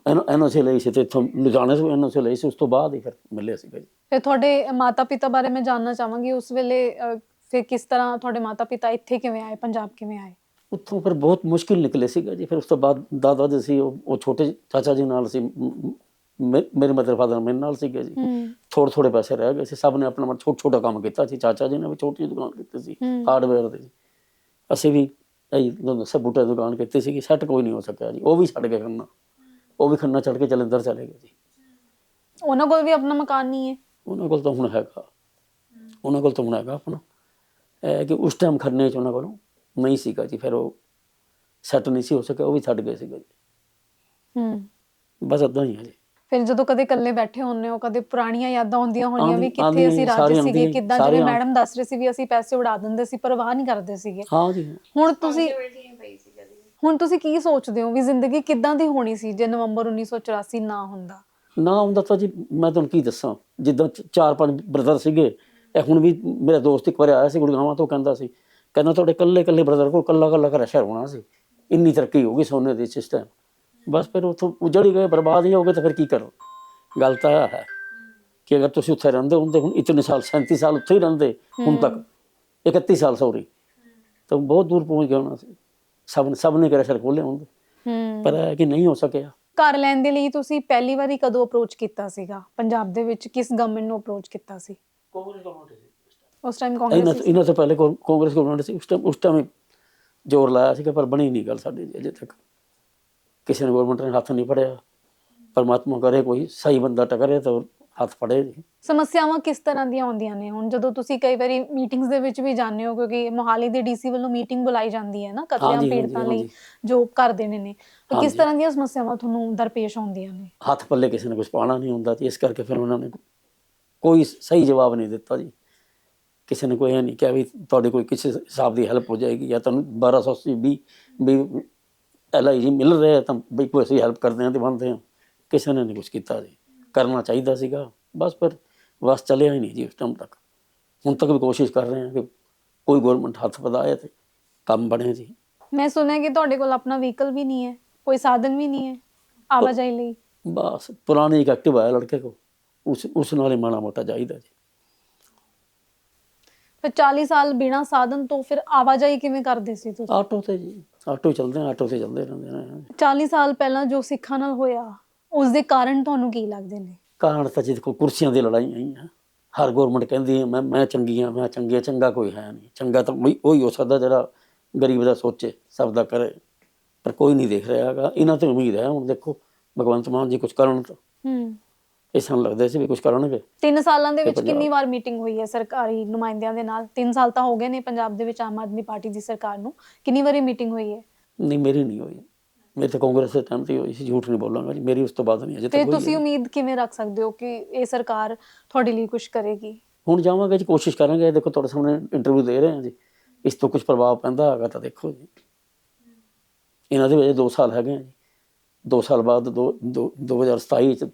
ਐਨਓਸੀ ਲਈ ਸੀ ਤੇ ਇੱਥੋਂ ਲੁਧਿਆਣੇ ਤੋਂ ਐਨਓਸੀ ਲਈ ਸੀ, ਉਸ ਤੋਂ ਬਾਅਦ ਹੀ ਫਿਰ ਮਿਲਿਆ ਸੀਗਾ ਜੀ। ਫਿਰ ਤੁਹਾਡੇ ਮਾਤਾ ਪਿਤਾ ਬਾਰੇ ਮੈਂ ਜਾਣਨਾ ਚਾਹਾਂਗੀ। ਉਸ ਵੇਲੇ ਫਿਰ ਕਿਸ ਤਰ੍ਹਾਂ ਤੁਹਾਡੇ ਮਾਤਾ ਪਿਤਾ ਇੱਥੇ ਕਿਵੇਂ ਆਏ, ਪੰਜਾਬ ਕਿਵੇਂ ਆਏ? ਉੱਥੋਂ ਫਿਰ ਬਹੁਤ ਮੁਸ਼ਕਿਲ ਨਿਕਲੇ ਸੀਗਾ ਜੀ। ਫਿਰ ਉਸ ਤੋਂ ਬਾਅਦ ਦਾਦਾ ਜੀ ਸੀ, ਉਹ ਛੋਟੇ ਚਾਚਾ ਜੀ ਨਾਲ ਸੀ, ਮੇਰੇ ਮਦਰ ਫਾਦਰ ਮੇਰੇ ਨਾਲ ਸੀਗੇ ਜੀ। ਥੋੜੇ ਪੈਸੇ ਰਹਿ ਗਏ ਸੀ, ਸਭ ਨੇ ਆਪਣਾ ਛੋਟਾ ਕੰਮ ਕੀਤਾ ਸੀ। ਚਾਚਾ ਜੀ ਨੇ ਵੀ ਛੋਟੀ ਜਿਹੀ ਦੁਕਾਨ ਕੀਤੀ ਸੀ ਹਾਰਡਵੇਅਰ ਦੀ, ਅਸੀਂ ਵੀ ਇਹੀ ਬੂਟੇ ਦੀ ਦੁਕਾਨ ਕੀਤੀ ਸੀਗੀ। ਸੈੱਟ ਕੋਈ ਨਹੀਂ ਹੋ ਸਕਿਆ ਜੀ, ਉਹ ਵੀ ਛੱਡ ਕੇ ਖੰਨਾ, ਉਹ ਵੀ ਖੰਨਾ ਛੱਡ ਕੇ ਜਲੰਧਰ ਚਲੇ ਗਏ ਜੀ। ਉਹਨਾਂ ਕੋਲ ਵੀ ਆਪਣਾ ਮਕਾਨ ਨਹੀਂ ਹੈ? ਉਹਨਾਂ ਕੋਲ ਤਾਂ ਹੁਣ ਹੈਗਾ, ਆਪਣਾ। ਇਹ ਕਿ ਉਸ ਟਾਈਮ ਖੰਨੇ 'ਚ ਉਹਨਾਂ ਕੋਲੋਂ ਨਹੀਂ ਸੀਗਾ ਜੀ, ਫਿਰ ਉਹ ਸੈੱਟ ਨਹੀਂ ਸੀ ਹੋ ਸਕਿਆ, ਉਹ ਵੀ ਛੱਡ ਗਏ ਸੀਗੇ ਜੀ। ਬਸ ਏਦਾਂ ਹੀ ਹੈ ਜੀ। ਫਿਰ ਜਦੋਂ ਕਦੇ ਇਕੱਲੇ ਬੈਠੇ ਹੁੰਦੇ ਹੋ, ਕਦੇ ਪੁਰਾਣੀਆਂ ਯਾਦਾਂ ਹੁੰਦੀਆਂ ਹੋਣੀਆਂ ਵੀ ਕਿੱਥੇ ਅਸੀਂ ਰਾਜੀ ਸੀਗੇ, ਕਿੱਦਾਂ, ਜਿਵੇਂ ਮੈਡਮ ਦੱਸ ਰਹੇ ਸੀ ਵੀ ਅਸੀਂ ਪੈਸੇ ਉਡਾ ਦਿੰਦੇ ਸੀ, ਪਰਵਾਹ ਨਹੀਂ ਕਰਦੇ ਸੀਗੇ। ਹਾਂ ਜੀ। ਹੁਣ ਤੁਸੀਂ ਕੀ ਸੋਚਦੇ ਹੋ ਵੀ ਜ਼ਿੰਦਗੀ ਕਿੱਦਾਂ ਦੀ ਹੋਣੀ ਸੀ ਜੇ ਨਵੰਬਰ 1984 ਨਾ ਹੁੰਦਾ ਤਾਂ ਜੀ ਮੈਂ ਤੁਹਾਨੂੰ ਕੀ ਦੱਸਾਂ। ਜਿੱਦਾਂ 4-5 ਬ੍ਰਦਰ ਸੀਗੇ, ਇਹ ਹੁਣ ਵੀ ਮੇਰਾ ਦੋਸਤ ਇੱਕ ਵਾਰ ਆਇਆ ਸੀ ਗੁੜਗਾਵਾਂ ਤੋਂ, ਕਹਿੰਦਾ ਤੁਹਾਡੇ ਇਕੱਲੇ ਬ੍ਰਦਰ ਕੋਲ ਕੱਲਾ ਘਰ ਸ਼ਹਿਰ ਹੋਣਾ ਸੀ, ਇੰਨੀ ਤਰੱਕੀ ਹੋ ਗਈ ਸੋਨੇ ਦੀ ਸਿਸਟਮ। ਬਸ ਫਿਰ ਉੱਥੋਂ ਉਜੜ ਹੀ ਗਏ, ਬਰਬਾਦ ਹੀ ਹੋ ਗਏ, ਤਾਂ ਫਿਰ ਕੀ ਕਰੋ। ਗੱਲ ਤਾਂ ਇਹ ਹੈ ਕਿ ਅਗਰ ਤੁਸੀਂ ਉੱਥੇ ਰਹਿੰਦੇ ਹੁੰਦੇ, ਹੁਣ ਇਤਨੇ ਸਾਲ 37 ਸਾਲ ਉੱਥੇ ਹੀ ਰਹਿੰਦੇ, ਹੁਣ ਤੱਕ 31 ਸਾਲ ਸੌਰੀ, ਤਾਂ ਬਹੁਤ ਦੂਰ ਪਹੁੰਚ ਗਿਆ ਹੋਣਾ ਸੀ। ਸਭ ਨੇ ਸ਼ਹਿਰ ਖੋਲ੍ਹੇ ਹੁੰਦੇ, ਪਰ ਇਹ ਕਿ ਨਹੀਂ ਹੋ ਸਕਿਆ। ਘਰ ਲੈਣ ਦੇ ਲਈ ਤੁਸੀਂ ਪਹਿਲੀ ਵਾਰੀ ਕਦੋਂ ਅਪਰੋਚ ਕੀਤਾ ਸੀਗਾ ਪੰਜਾਬ ਦੇ ਵਿੱਚ? ਕਿਸ ਗਵਰਨਮੈਂਟ ਨੂੰ ਅਪਰੋਚ ਕੀਤਾ ਸੀ? ਕਾਂਗਰਸ ਗਵਰਨਮੈਂਟ ਸੀ ਉਸ ਟਾਈਮ। ਕਾਂਗਰਸ ਇਹਨਾਂ ਤੋਂ ਪਹਿਲੇ ਕਾਂਗਰਸ ਗਵਰਨਮੈਂਟ ਸੀ। ਉਸ ਟਾਈਮ ਜ਼ੋਰ ਲਾਇਆ ਸੀਗਾ, ਪਰ ਬਣੀ ਨਹੀਂ ਗੱਲ ਸਾਡੀ ਅਜੇ ਤੱਕ। ਕਿਸੇ ਨੇ ਗਵਰਨਮੈਂਟ ਨੇ ਹੱਥ ਨਹੀਂ ਫੜਿਆ। ਪਰਮਾਤਮਾ ਕਰੇ ਕੋਈ ਸਹੀ ਬੰਦਾ ਟਕਰੇ ਤਾਂ ਹੱਥ ਫੜੇ ਜੀ। ਸਮੱਸਿਆਵਾਂ ਕਿਸ ਤਰ੍ਹਾਂ ਦੀਆਂ ਆਉਂਦੀਆਂ ਨੇ ਹੁਣ ਜਦੋਂ ਤੁਸੀਂ ਕਈ ਵਾਰੀ ਮੀਟਿੰਗਸ ਦੇ ਵਿੱਚ ਵੀ ਜਾਂਦੇ ਹੋ, ਕਿਉਂਕਿ ਮੋਹਾਲੀ ਦੇ ਡੀਸੀ ਵੱਲੋਂ ਮੀਟਿੰਗ ਬੁਲਾਈ ਜਾਂਦੀ ਹੈ ਨਾ ਕਤਲੇਆਮ ਪੀੜਤਾਂ ਲਈ ਜੋ ਕਰ ਦੇਣੇ ਨੇ, ਤਾਂ ਕਿਸ ਤਰ੍ਹਾਂ ਦੀਆਂ ਸਮੱਸਿਆਵਾਂ ਤੁਹਾਨੂੰ ਦਰਪੇਸ਼ ਆਉਂਦੀਆਂ ਨੇ? ਹੱਥ ਪੱਲੇ ਕਿਸੇ ਨੇ ਕੁਝ ਪਾਉਣਾ ਨਹੀਂ ਹੁੰਦਾ, ਤੇ ਇਸ ਕਰਕੇ ਫਿਰ ਉਹਨਾਂ ਨੇ ਕੋਈ ਸਹੀ ਜਵਾਬ ਨਹੀਂ ਦਿੱਤਾ ਜੀ। ਕਿਸੇ ਨੇ ਕੋਈ ਇਹ ਨਹੀਂ ਕਿਹਾ ਵੀ ਤੁਹਾਡੀ ਕੋਈ ਕਿਸੇ ਹਿਸਾਬ ਦੀ ਹੈਲਪ ਹੋ ਜਾਏਗੀ, ਜਾਂ ਤੁਹਾਨੂੰ 1280 ਵੀ LIG ਮਿਲ ਰਿਹਾ ਤਾਂ ਬਈ ਕੋਈ ਅਸੀਂ ਹੈਲਪ ਕਰਦੇ ਹਾਂ ਤੇ ਬਣਦੇ ਹਾਂ। ਕਿਸੇ ਨੇ ਨਹੀਂ ਕੁਛ ਕੀਤਾ ਜੀ। ਕਰਨਾ ਚਾਹੀਦਾ ਸੀਗਾ, ਬਸ ਚੱਲਿਆ ਹੀ ਨਹੀਂ ਜੀ ਉਸ ਟਾਈਮ ਤੱਕ। ਹੁਣ ਤੱਕ ਵੀ ਕੋਸ਼ਿਸ਼ ਕਰ ਰਹੇ ਹਾਂ ਕਿ ਕੋਈ ਗਵਰਨਮੈਂਟ ਹੱਥ ਵਧਾਏ ਤੇ ਕੰਮ ਬਣੇ ਜੀ। ਮੈਂ ਸੁਣਿਆ ਕਿ ਤੁਹਾਡੇ ਕੋਲ ਆਪਣਾ ਵਹੀਕਲ ਵੀ ਨਹੀਂ ਹੈ, ਕੋਈ ਸਾਧਨ ਵੀ ਨਹੀਂ ਹੈ ਆਵਾਜਾਈ ਲਈ? ਬਸ ਪੁਰਾਣੀ ਇੱਕ ਐਕਟਿਵਾ ਹੈ ਲੜਕੇ ਕੋ, ਉਸ ਨਾਲ ਹੀ ਮਾੜਾ ਮੋਟਾ ਚਾਹੀਦਾ ਜੀ। ਫਿਰ 40 ਸਾਲ ਬਿਨਾਂ ਸਾਧਨ ਤੋਂ ਫਿਰ ਆਵਾਜਾਈ ਕਿਵੇਂ ਕਰਦੇ ਸੀ ਤੁਸੀਂ? ਆਟੋ ਤੇ ਜੀ, ਆਟੋ ਚੱਲਦੇ ਰਹਿੰਦੇ ਨੇ। 40 ਸਾਲ ਪਹਿਲਾਂ ਜੋ ਸਿੱਖਾਂ ਨਾਲ ਹੋਇਆ, ਉਸ ਦੇ ਕਾਰਨ ਤੁਹਾਨੂੰ ਕੀ ਲੱਗਦੇ ਨੇ? ਕਾਰਨ ਤਾਂ ਜਿਹਦੇ ਕੋਲ ਕੁਰਸੀਆਂ ਦੀ ਲੜਾਈ ਆਈਆਂ। ਹਰ ਗੌਰਮੈਂਟ ਕਹਿੰਦੀ ਹੈ ਮੈਂ ਚੰਗੀ ਹਾਂ, ਮੈਂ ਚੰਗੀ ਹਾਂ। ਚੰਗਾ ਕੋਈ ਹੈ ਨਹੀਂ, ਚੰਗਾ ਤਾਂ ਉਹੀ ਹੋ ਸਕਦਾ ਜਿਹੜਾ ਗਰੀਬ ਦਾ ਸੋਚੇ, ਸਭ ਦਾ ਕਰੇ, ਪਰ ਕੋਈ ਨਹੀਂ ਦੇਖ ਰਿਹਾ ਹੈਗਾ। ਇਹਨਾਂ ਤੋਂ ਉਮੀਦ ਹੈ ਹੁਣ ਦੇਖੋ ਭਗਵੰਤ ਮਾਨ ਜੀ ਕੁਛ ਕਰਨ ਤਾਂ। ਇਹ ਸਾਨੂੰ ਲੱਗਦਾ ਸੀ ਵੀ ਕੁਝ ਕਰਨਗੇ। 3 ਸਾਲਾਂ ਦੇ ਤੇ ਵਿੱਚ ਪੰਜਾਬ- ਕਿੰਨੀ ਵਾਰ ਮੀਟਿੰਗ ਹੋਈ ਹੈ ਸਰਕਾਰੀ ਨੁਮਾਇੰਦਿਆਂ ਦੇ ਨਾਲ? 3 ਸਾਲ ਤਾਂ ਹੋ ਗਏ ਨੇ ਪੰਜਾਬ ਦੇ ਵਿੱਚ ਆਮ ਆਦਮੀ ਪਾਰਟੀ ਦੀ ਸਰਕਾਰ ਨੂੰ, ਕਿੰਨੀ ਵਾਰੀ ਮੀਟਿੰਗ ਹੋਈ ਹੈ? ਨਹੀਂ, ਮੇਰੀ ਨਹੀਂ ਹੋਈ, ਮੇਰੀ ਤਾਂ ਕਾਂਗਰਸ ਦੇ ਟਾਈਮ ਤੇ ਹੋਈ ਸੀ, ਝੂਠ ਨਹੀਂ ਬੋਲਾਂਗਾ ਜੀ, ਮੇਰੀ ਉਸ ਤੋਂ ਬਾਅਦ ਨਹੀਂ ਅਜੇ ਤੇ ਤੱਕ ਹੋਈ ਤੁਸੀਂ ਹੈ। ਉਮੀਦ ਕਿਵੇਂ ਰੱਖ ਸਕਦੇ ਹੋ ਕਿ ਇਹ ਸਰਕਾਰ ਤੁਹਾਡੇ ਲਈ ਕੁਝ ਕਰੇਗੀ? ਹੁਣ ਜਾਵਾਂਗੇ ਜੀ, ਕੋਸ਼ਿਸ਼ ਕਰਾਂਗੇ। ਦੇਖੋ ਤੁਹਾਡੇ ਸਾਹਮਣੇ ਇੰਟਰਵਿਊ ਦੇ ਰਹੇ ਹਾਂ ਜੀ, ਇਸ ਤੋਂ ਕੁਝ ਪ੍ਰਭਾਵ ਪੈਂਦਾ ਹੈਗਾ ਤਾਂ ਦੇਖੋ ਜੀ। ਇਹਨਾਂ ਦੇ ਵਿੱਚ 2 ਸਾਲ ਹੈਗੇ ਆ ਜੀ, 2 ਸਾਲ ਬਾਅਦ 2027 ਚ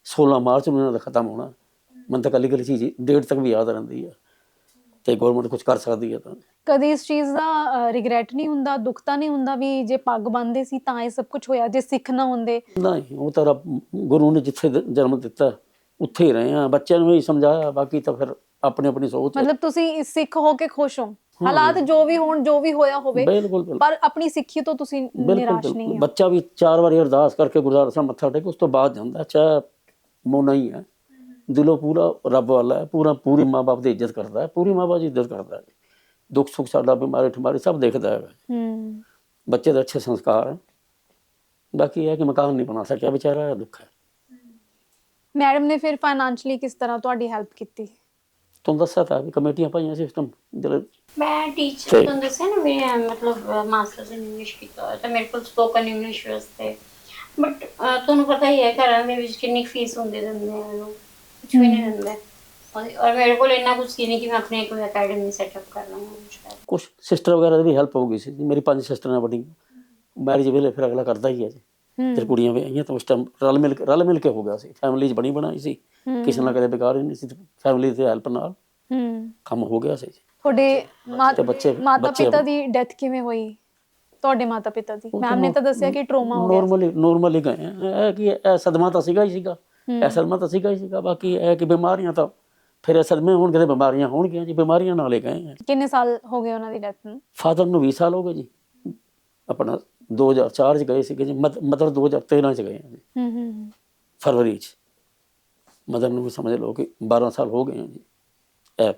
16 ਮਾਰਚ ਨੂੰ ਇਹਨਾਂ ਦਾ ਖਤਮ ਹੋਣਾ। ਮੈਨੂੰ ਤਾਂ ਕੱਲੀ ਚੀਜ਼ ਡੇਟ ਤੱਕ ਵੀ ਯਾਦ ਰਹਿੰਦੀ ਹੈ, ਤੇ ਗਵਰਨਮੈਂਟ ਕੁਝ ਕਰ ਸਕਦੀ ਹੈ ਤਾਂ। ਕਦੀ ਇਸ ਚੀਜ਼ ਦਾ ਰਿਗਰੈਟ ਨਹੀਂ ਹੁੰਦਾ, ਦੁੱਖ ਤਾਂ ਨਹੀਂ ਹੁੰਦਾ ਵੀ ਜੇ ਪੱਗ ਬੰਨ੍ਹਦੇ ਸੀ ਤਾਂ ਇਹ ਸਭ ਕੁਝ ਹੋਇਆ, ਜੇ ਸਿੱਖ ਨਾ ਹੁੰਦੇ? ਨਹੀਂ, ਉਹ ਤਾਂ ਰੱਬ ਗੁਰੂ ਨੇ ਜਿੱਥੇ ਜਨਮ ਦਿੱਤਾ ਉੱਥੇ ਹੀ ਰਹੇ ਆ, ਬੱਚਿਆਂ ਨੂੰ ਵੀ ਸਮਝਾਇਆ, ਬਾਕੀ ਤਾਂ ਫਿਰ ਆਪਣੀ ਆਪਣੀ ਸੋਚ ਹੈ। ਮਤਲਬ ਤੁਸੀਂ ਸਿੱਖ ਹੋ ਕੇ ਖੁਸ਼ ਹੋ, ਹਾਲਾਤ ਜੋ ਵੀ ਹੋਣ, ਜੋ ਵੀ ਹੋਇਆ ਹੋਵੇ, ਬਿਲਕੁਲ ਬਿਲਕੁਲ ਪਰ ਆਪਣੀ ਸਿੱਖੀ ਤੋਂ ਤੁਸੀਂ ਨਿਰਾਸ਼ ਨਹੀਂ ਹੋ? ਬੱਚਾ ਵੀ 4 ਵਾਰੀ ਅਰਦਾਸ ਕਰਕੇ ਗੁਰਦੁਆਰਾ ਸਾਹਿਬ ਮੱਥਾ ਟੇਕ ਉਸ ਤੋਂ ਬਾਅਦ ਜਾਂਦਾ, ਚਾਹੇ ਮੋਨਾ ਹੀ ਹੈ, ਦਿਲੋਂ ਪੂਰਾ ਰੱਬ ਵਾਲਾ ਹੈ, ਪੂਰੀ ਮਾਂ ਬਾਪ ਦੀ ਇੱਜ਼ਤ ਕਰਦਾ ਹੈ, ਪੂਰੀ ਮਾਂ ਬਾਪ ਦੀ ਇੱਜ਼ਤ ਕਰਦਾ ਹੈ, ਦੁੱਖ ਸੁੱਖ ਸਾਡਾ, ਬਿਮਾਰੀ ਠਮਾਰੀ ਸਭ ਦੇਖਦਾ ਹੈ। ਬੱਚੇ ਦੇ ਅੱਛੇ ਸੰਸਕਾਰ ਹੈ, ਬਾਕੀ ਇਹ ਹੈ ਕਿ ਮਕਾਨ ਨਹੀਂ ਬਣਾ ਸਕਿਆ ਵਿਚਾਰਾ, ਦੁੱਖ ਹੈ। ਮੈਡਮ ਨੇ ਫਿਰ ਫਾਈਨੈਂਸ਼ਲੀ ਕਿਸ ਤਰ੍ਹਾਂ ਤੁਹਾਡੀ ਹੈਲਪ ਕੀਤੀ? ਤੁਹਾਨੂੰ ਦੱਸਿਆ ਤਾਂ ਵੀ ਕਮੇਟੀਆਂ ਪਾਈਆਂ ਸਿਸਟਮ ਜਿਹੜੇ ਮੈਂ ਟੀਚਰ ਤੁਹਾਨੂੰ ਦੱਸਿਆ ਨਾ, ਮੈਂ ਮਤਲਬ ਮਾਸਟਰਸ ਇਨ ਇੰਗਲਿਸ਼ ਕੀਤਾ ਤੇ ਮੇਰੇ ਕੋਲ ਸਪੋਕਨ ਇੰਗਲਿਸ਼ ਵਾਸਤੇ, ਬਟ ਤੁਹਾਨੂੰ ਪਤਾ ਹੀ ਹੈ ਘਰਾਂ ਦੇ ਵਿੱਚ ਕਿੰਨੀ ਫੀਸ ਹੁੰਦੀ ਦਿੰਦੇ ਆ ਲੋਕ, ਕੁਝ ਵੀ ਨਹੀਂ ਦਿੰਦੇ। ਔਰ ਮੇਰੇ ਕੋਲ ਇੰਨਾ ਕੁਝ ਸੀ ਨਹੀਂ ਕਿ ਮੈਂ ਆਪਣੇ ਕੋਈ ਅਕੈਡਮੀ ਸੈਟਅਪ ਕਰ ਲਵਾਂ। ਕੁਛ ਸਿਸਟਰ ਵਗੈਰਾ ਦੀ ਵੀ ਹੈਲਪ ਹੋ ਗਈ ਸੀ, ਮੇਰੀ 5 ਸਿਸਟਰਾਂ ਵੱਡੀ, ਮੈਰਿਜ ਵੇਲੇ ਫਿਰ ਅਗਲਾ ਕਰਦਾ ਹੀ ਹੈ ਜੀ। ਫਿਰ ਕੁੜੀਆਂ ਵੀ ਆਈਆਂ ਤਾਂ ਉਸ ਟਾਈਮ ਰਲ ਮਿਲ ਕੇ ਹੋ ਗਿਆ ਸੀ, ਫੈਮਿਲੀ 'ਚ ਬਣੀ ਬਣਾਈ ਸੀ, ਕਿਸੇ ਨਾਲ ਕਦੇ ਬੇਕਾਰ ਹੀ ਨਹੀਂ ਸੀ, ਫੈਮਿਲੀ ਦੀ ਹੈਲਪ ਨਾਲ ਕੰਮ ਹੋ ਗਿਆ ਸੀ। ਤੁਹਾਡੇ ਤੇ ਬੱਚੇ ਮਾਤਾ ਪਿਤਾ ਦੀ ਡੈਥ ਕਿਵੇਂ ਹੋਈ? ਤੁਹਾਡੇ ਮਾਤਾ ਪਿਤਾ ਦੀ ਮੈਮ ਨੇ ਤਾਂ ਦੱਸਿਆ ਕਿ ਟਰੋਮਾ ਹੋ ਗਿਆ। ਨੋਰਮਲੀ ਗਏ ਇਹ ਕਿ ਇਹ ਸਦਮਾ ਤਾਂ ਸੀਗਾ ਹੀ ਸੀਗਾ, ਬਾਕੀ ਇਹ ਕਿ ਬਿਮਾਰੀਆਂ ਤਾਂ ਫਿਰ ਇਹ ਸਦਮੇ ਹੋਣਗੇ ਤੇ ਬਿਮਾਰੀਆਂ ਹੋਣਗੀਆਂ ਜੀ, ਬਿਮਾਰੀਆਂ ਨਾਲ ਹੀ ਗਏ। ਕਿੰਨੇ ਸਾਲ ਹੋ ਗਏ ਉਹਨਾਂ ਦੀ ਡੈਥ ਨੂੰ? ਫਾਦਰ ਨੂੰ 20 ਸਾਲ ਹੋ ਗਏ ਜੀ, ਆਪਣਾ 2004 ਚ ਗਏ ਸੀਗੇ ਜੀ, ਮਦਰ 2013 ਚ ਗਏ ਜੀ, ਫਰਵਰੀ ਚ। ਮਦਰ ਨੂੰ ਵੀ ਸਮਝ ਲਓ ਕਿ 12 ਸਾਲ ਹੋ ਗਏ ਆ ਜੀ, ਇਹ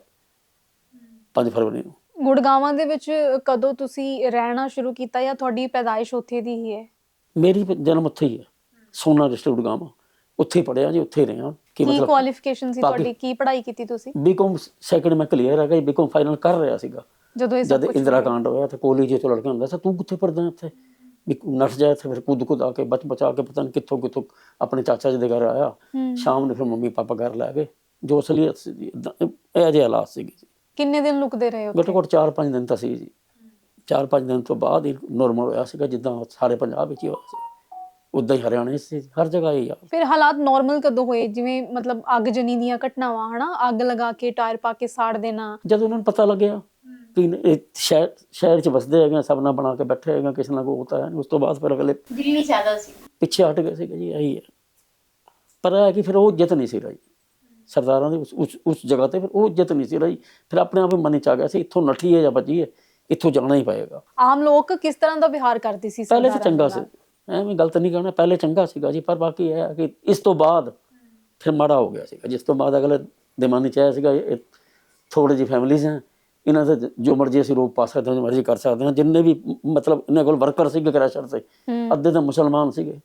5 ਫਰਵਰੀ ਨੂੰ। ਗੁੜਗਾਵਾਂ ਦੇ ਵਿੱਚ ਕਦੋਂ ਤੁਸੀਂ ਰਹਿਣਾ ਸ਼ੁਰੂ ਕੀਤਾ, ਜਾਂ ਤੁਹਾਡੀ ਪੈਦਾਇਸ਼ ਉੱਥੇ ਦੀ ਹੀ ਹੈ? ਮੇਰੀ ਜਨਮ ਉੱਥੇ ਹੀ ਹੈ, ਸੋਨਾ ਡਿਸਟ੍ਰਿਕਟ ਗੁੜਗਾਵਾਂ, ਉੱਥੇ ਹੀ ਪੜ੍ਹਿਆ ਜੀ, ਉੱਥੇ ਹੀ ਰਿਹਾ। ਕੀ ਕੁਆਲੀਫਿਕੇਸ਼ਨ ਸੀ ਤੁਹਾਡੀ, ਕੀ ਪੜ੍ਹਾਈ ਕੀਤੀ ਤੁਸੀਂ? ਬੀਕਾਮ ਸੈਕੰਡ ਮੈਂ ਕਲੀਅਰ ਹੈਗਾ, ਬੀਕਾਮ ਫਾਈਨਲ ਕਰ ਰਿਹਾ ਸੀਗਾ ਜਦ ਇੰਦਰਾ ਕਾਂਡ ਹੋਇਆ। ਤੇ ਕਾਲਜ ਤੋਂ ਲੜਕਾ ਹੁੰਦਾ ਸੀ, ਤੂੰ ਕਿੱਥੇ ਪੜ੍ਹਦਾ ਇੱਥੇ, ਵੀ ਨੱਠ ਜਾਏ ਇੱਥੇ। ਫਿਰ ਕੁੱਦ ਆ ਕੇ ਬਚਾ ਕੇ ਪਤਾ ਨਹੀਂ ਕਿੱਥੋਂ ਆਪਣੇ ਚਾਚਾ ਜੀ ਦੇ ਘਰ ਆਇਆ, ਸ਼ਾਮ ਨੂੰ ਫਿਰ ਮੰਮੀ ਪਾਪਾ ਘਰ ਲੈ ਗਏ। ਜੋ ਅਸਲੀਅਤ ਸੀ ਜੀ, ਇਹ ਜਿਹੇ ਹਾਲਾਤ ਸੀਗੇ ਜੀ। ਕਿੰਨੇ ਦਿਨ ਲੁਕਦੇ ਰਹੇ ਉੱਥੇ? ਘੱਟੋ ਘੱਟ 4-5 ਦਿਨ ਤਾਂ ਸੀ ਜੀ। 4-5 ਦਿਨ ਤੋਂ ਬਾਅਦ ਹੀ ਨੋਰਮਲ ਹੋਇਆ ਸੀਗਾ, ਜਿੱਦਾਂ ਸਾਰੇ ਪੰਜਾਬ ਵਿੱਚ ਹੀ ਹੋਇਆ ਸੀ, ਉੱਦਾਂ ਹੀ ਹਰਿਆਣੇ ਸੀ, ਹਰ ਜਗ੍ਹਾ ਹੀ ਆ। ਫਿਰ ਹਾਲਾਤ ਨਾਰਮਲ ਕਦੋਂ ਹੋਏ? ਜਿਵੇਂ ਮਤਲਬ ਅੱਗਜਨੀ ਦੀਆਂ ਘਟਨਾਵਾਂ, ਹਨਾ, ਅੱਗ ਲਗਾ ਕੇ ਟਾਇਰ ਪਾ ਕੇ ਸਾੜ ਦੇਣਾ, ਜਦੋਂ ਉਹਨਾਂ ਨੂੰ ਪਤਾ ਲੱਗਿਆ ਕਿ ਇਹ ਸ਼ਹਿਰ 'ਚ ਵਸਦੇ ਹੈਗੇ, ਸਭ ਨਾਲ ਬਣਾ ਕੇ ਬੈਠੇ ਹੈਗੇ, ਕਿਸੇ ਨਾਲ ਕੋਈ ਹੋਤਾ ਹੈ, ਉਸ ਤੋਂ ਬਾਅਦ ਫਿਰ ਅਗਲੇ ਦਿੱਲੀ ਜ਼ਿਆਦਾ ਸੀ, ਪਿੱਛੇ ਹਟ ਗਏ ਸੀਗੇ ਜੀ, ਇਹੀ ਹੈ। ਪਰ ਇਹ ਹੈ ਕਿ ਫਿਰ ਉਹ ਇੱਜ਼ਤ ਨਹੀਂ ਸੀ ਰਹੀ ਸਰਦਾਰਾਂ ਦੀ ਉਸ ਜਗ੍ਹਾ ਤੇ, ਫਿਰ ਉਹ ਇੱਜ਼ਤ ਨਹੀਂ ਸੀ ਰਹੀ। ਫਿਰ ਆਪਣੇ ਆਪ ਹੀ ਮਨ 'ਚ ਆ ਗਿਆ ਸੀ, ਇੱਥੋਂ ਨੱਠੀਏ ਜਾਂ ਬਚੀਏ, ਇੱਥੋਂ ਜਾਣਾ ਹੀ ਪਏਗਾ। ਆਮ ਲੋਕ ਕਿਸ ਤਰ੍ਹਾਂ ਦਾ ਵਿਹਾਰ ਕਰਦੇ ਸੀ? ਪਹਿਲੇ ਤਾਂ ਚੰਗਾ ਸੀ, ਐਵੇਂ ਗਲਤ ਨਹੀਂ ਕਹਿਣਾ, ਪਹਿਲੇ ਚੰਗਾ ਸੀਗਾ ਜੀ। ਪਰ ਬਾਕੀ ਇਹ ਹੈ ਕਿ ਇਸ ਤੋਂ ਬਾਅਦ ਫਿਰ ਮਾੜਾ ਹੋ ਗਿਆ ਸੀਗਾ, ਜਿਸ ਤੋਂ ਬਾਅਦ ਅਗਲੇ ਦੇ ਮਨ 'ਚ ਆਇਆ ਸੀਗਾ ਇਹ ਥੋੜ੍ਹੀ ਜਿਹੀ ਫੈਮਿਲੀਜ਼ ਹੈ, ਇਹਨਾਂ ਦਾ ਜੋ ਮਰਜ਼ੀ ਅਸੀਂ ਰੋਕ ਪਾ ਸਕਦੇ ਹਾਂ, ਜੋ ਮਰਜ਼ੀ ਕਰ ਸਕਦੇ ਹਾਂ। ਜਿੰਨੇ ਵੀ ਮਤਲਬ ਇਹਨਾਂ ਕੋਲ ਵਰਕਰ ਸੀਗੇ ਕ੍ਰੈਸ਼ਰ ਤੇ, ਅੱਧੇ ਤਾਂ ਮੁਸਲਮਾਨ ਸੀਗੇ,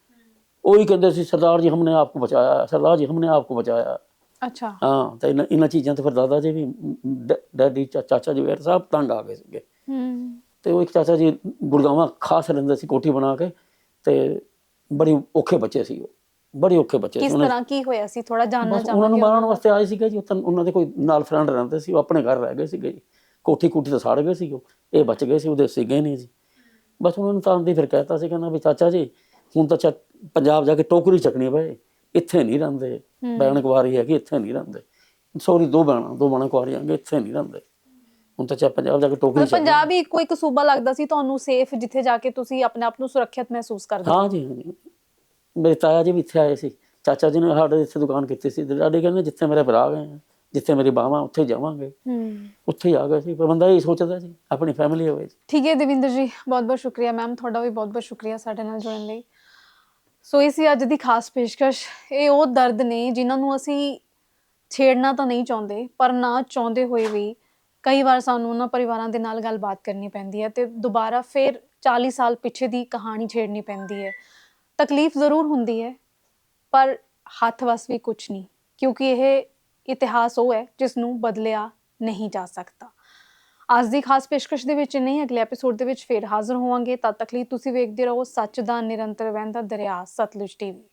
ਉਹੀ ਕਹਿੰਦੇ ਸੀ ਸਰਦਾਰ ਜੀ ਹਮਨੇ ਆਪਕੋ ਬਚਾਇਆ, ਸਰਦਾਰ ਜੀ ਹਮਨੇ ਆਪਕੋ ਬਚਾਇਆ। ਅੱਛਾ, ਹਾਂ। ਤਾਂ ਇਹਨਾਂ ਚੀਜ਼ਾਂ ਤੋਂ ਫਿਰ ਦਾਦਾ ਜੀ ਵੀ, ਡੈਡੀ ਚਾਚਾ ਜੀ ਵਗੈਰਾ ਸਭ ਤੰਗ ਆ ਗਏ ਸੀਗੇ। ਤੇ ਉਹ ਇੱਕ ਚਾਚਾ ਜੀ ਗੁੜਗਾਵਾਂ ਖਾਸ ਰਹਿੰਦੇ ਸੀ, ਕੋਠੀ ਬਣਾ ਕੇ, ਤੇ ਬੜੀ ਔਖੇ ਬੱਚੇ ਸੀ ਉਹ, ਬੜੇ ਔਖੇ ਬੱਚੇ ਸੀ। ਕਿਸ ਤਰ੍ਹਾਂ ਕੀ ਹੋਇਆ ਸੀ, ਥੋੜਾ ਜਾਣਨਾ ਚਾਹਾਂਗੇ। ਉਹਨਾਂ ਨੂੰ ਮਾਰਨ ਵਾਸਤੇ ਆਏ ਸੀਗੇ ਜੀ, ਉਹਨਾਂ ਦੇ ਕੋਈ ਨਾਲ ਫਰੈਂਡ ਰਹਿੰਦੇ ਸੀ, ਉਹ ਆਪਣੇ ਘਰ ਰਹਿ ਗਏ ਸੀਗੇ ਜੀ, ਕੋਠੀ ਤਾਂ ਸਾੜ ਗਏ ਸੀ, ਇਹ ਬਚ ਗਏ ਸੀ, ਉਹਦੇ ਸੀਗੇ ਨਹੀਂ ਜੀ। ਬਸ ਉਹਨਾਂ ਨੂੰ ਤਾਂ ਆਂਦੀ ਫਿਰ ਕਹਿਤਾ ਸੀ, ਕਹਿੰਦਾ ਵੀ ਚਾਚਾ ਜੀ ਹੁਣ ਤਾਂ ਪੰਜਾਬ ਜਾ ਕੇ ਟੋਕਰੀ ਚੱਕਣੀ ਪਏ, ਇੱਥੇ ਨਹੀਂ ਰਹਿੰਦੇ, ਭੈਣ ਕੁਆਰੀ ਹੈਗੀ, ਇੱਥੇ ਨਹੀਂ ਰਹਿੰਦੇ। ਸੋਰੀ, ਦੋ ਬਾਣਾ ਕੁਆਰੀਆਂ ਹੈਗੇ, ਇੱਥੇ ਨਹੀਂ ਰਹਿੰਦੇ, ਹੁਣ ਤਾਂ ਪੰਜਾਬ ਜਾ ਕੇ ਟੋਕਰੀ। ਪੰਜਾਬ ਹੀ ਇੱਕੋ ਇੱਕ ਸੂਬਾ ਲੱਗਦਾ ਸੀ ਤੁਹਾਨੂੰ ਸੇਫ, ਜਿੱਥੇ ਜਾ ਕੇ ਤੁਸੀਂ ਆਪਣੇ ਆਪ ਨੂੰ ਸੁਰੱਖਿਅਤ ਮਹਿਸੂਸ ਕਰਦੇ? ਹਾਂ ਜੀ, ਹਾਂ ਜੀ। ਮੇਰੇ ਤਾਇਆ ਜੀ ਵੀ ਇੱਥੇ ਆਏ ਸੀ, ਚਾਚਾ ਜੀ ਨੇ ਸਾਡੇ ਇੱਥੇ ਦੁਕਾਨ ਕੀਤੀ ਸੀ, ਡੈਡੀ ਕਹਿੰਦੇ ਜਿੱਥੇ ਮੇਰੇ ਭਰਾ ਗਏ, ਜਿੱਥੇ ਮੇਰੀ ਬਾਵਾਂ ਉੱਥੇ ਜਾਵਾਂਗੇ, ਉੱਥੇ ਹੀ ਆ ਗਏ ਸੀ। ਪਰ ਬੰਦਾ ਇਹ ਸੋਚਦਾ ਜੀ ਆਪਣੀ ਫੈਮਿਲੀ ਹੋਵੇ। ਠੀਕ ਹੈ ਦਵਿੰਦਰ ਜੀ, ਬਹੁਤ ਬਹੁਤ ਸ਼ੁਕਰੀਆ। ਮੈਮ ਤੁਹਾਡਾ ਵੀ ਬਹੁਤ ਬਹੁਤ ਸ਼ੁਕਰੀਆ ਸਾਡੇ ਨਾਲ ਜੁੜਨ ਲਈ। ਸੋ ਇਹ ਸੀ ਅੱਜ ਦੀ ਖਾਸ ਪੇਸ਼ਕਸ਼। ਇਹ ਉਹ ਦਰਦ ਨੇ ਜਿਨ੍ਹਾਂ ਨੂੰ ਅਸੀਂ ਛੇੜਨਾ ਤਾਂ ਨਹੀਂ ਚਾਹੁੰਦੇ, ਪਰ ਨਾ ਚਾਹੁੰਦੇ ਹੋਏ ਵੀ ਕਈ ਵਾਰ ਸਾਨੂੰ ਉਹਨਾਂ ਪਰਿਵਾਰਾਂ ਦੇ ਨਾਲ ਗੱਲਬਾਤ ਕਰਨੀ ਪੈਂਦੀ ਹੈ, ਤੇ ਦੁਬਾਰਾ ਫਿਰ 40 ਸਾਲ ਪਿੱਛੇ ਦੀ ਕਹਾਣੀ ਛੇੜਨੀ ਪੈਂਦੀ ਹੈ। ਤਕਲੀਫ ਜ਼ਰੂਰ ਹੁੰਦੀ ਹੈ, ਪਰ ਹੱਥ ਵਸ ਵੀ ਕੁਝ ਨਹੀਂ, ਕਿਉਂਕਿ ਇਹ ਇਤਿਹਾਸ ਉਹ ਹੈ ਜਿਸ ਨੂੰ ਬਦਲਿਆ ਨਹੀਂ ਜਾ ਸਕਦਾ। ਅੱਜ ਦੀ ਖਾਸ ਪੇਸ਼ਕਸ਼ ਦੇ ਵਿੱਚ ਨਹੀਂ, ਅਗਲੇ ਐਪੀਸੋਡ ਦੇ ਵਿੱਚ ਫੇਰ ਹਾਜ਼ਰ ਹੋਵਾਂਗੇ। ਤਦ ਤੱਕ ਲਈ ਤੁਸੀਂ ਵੇਖਦੇ ਰਹੋ ਸੱਚ ਦਾ ਨਿਰੰਤਰ ਵਹਿੰਦਾ ਦਰਿਆ ਸਤਲੁਜ ਟੀਵੀ।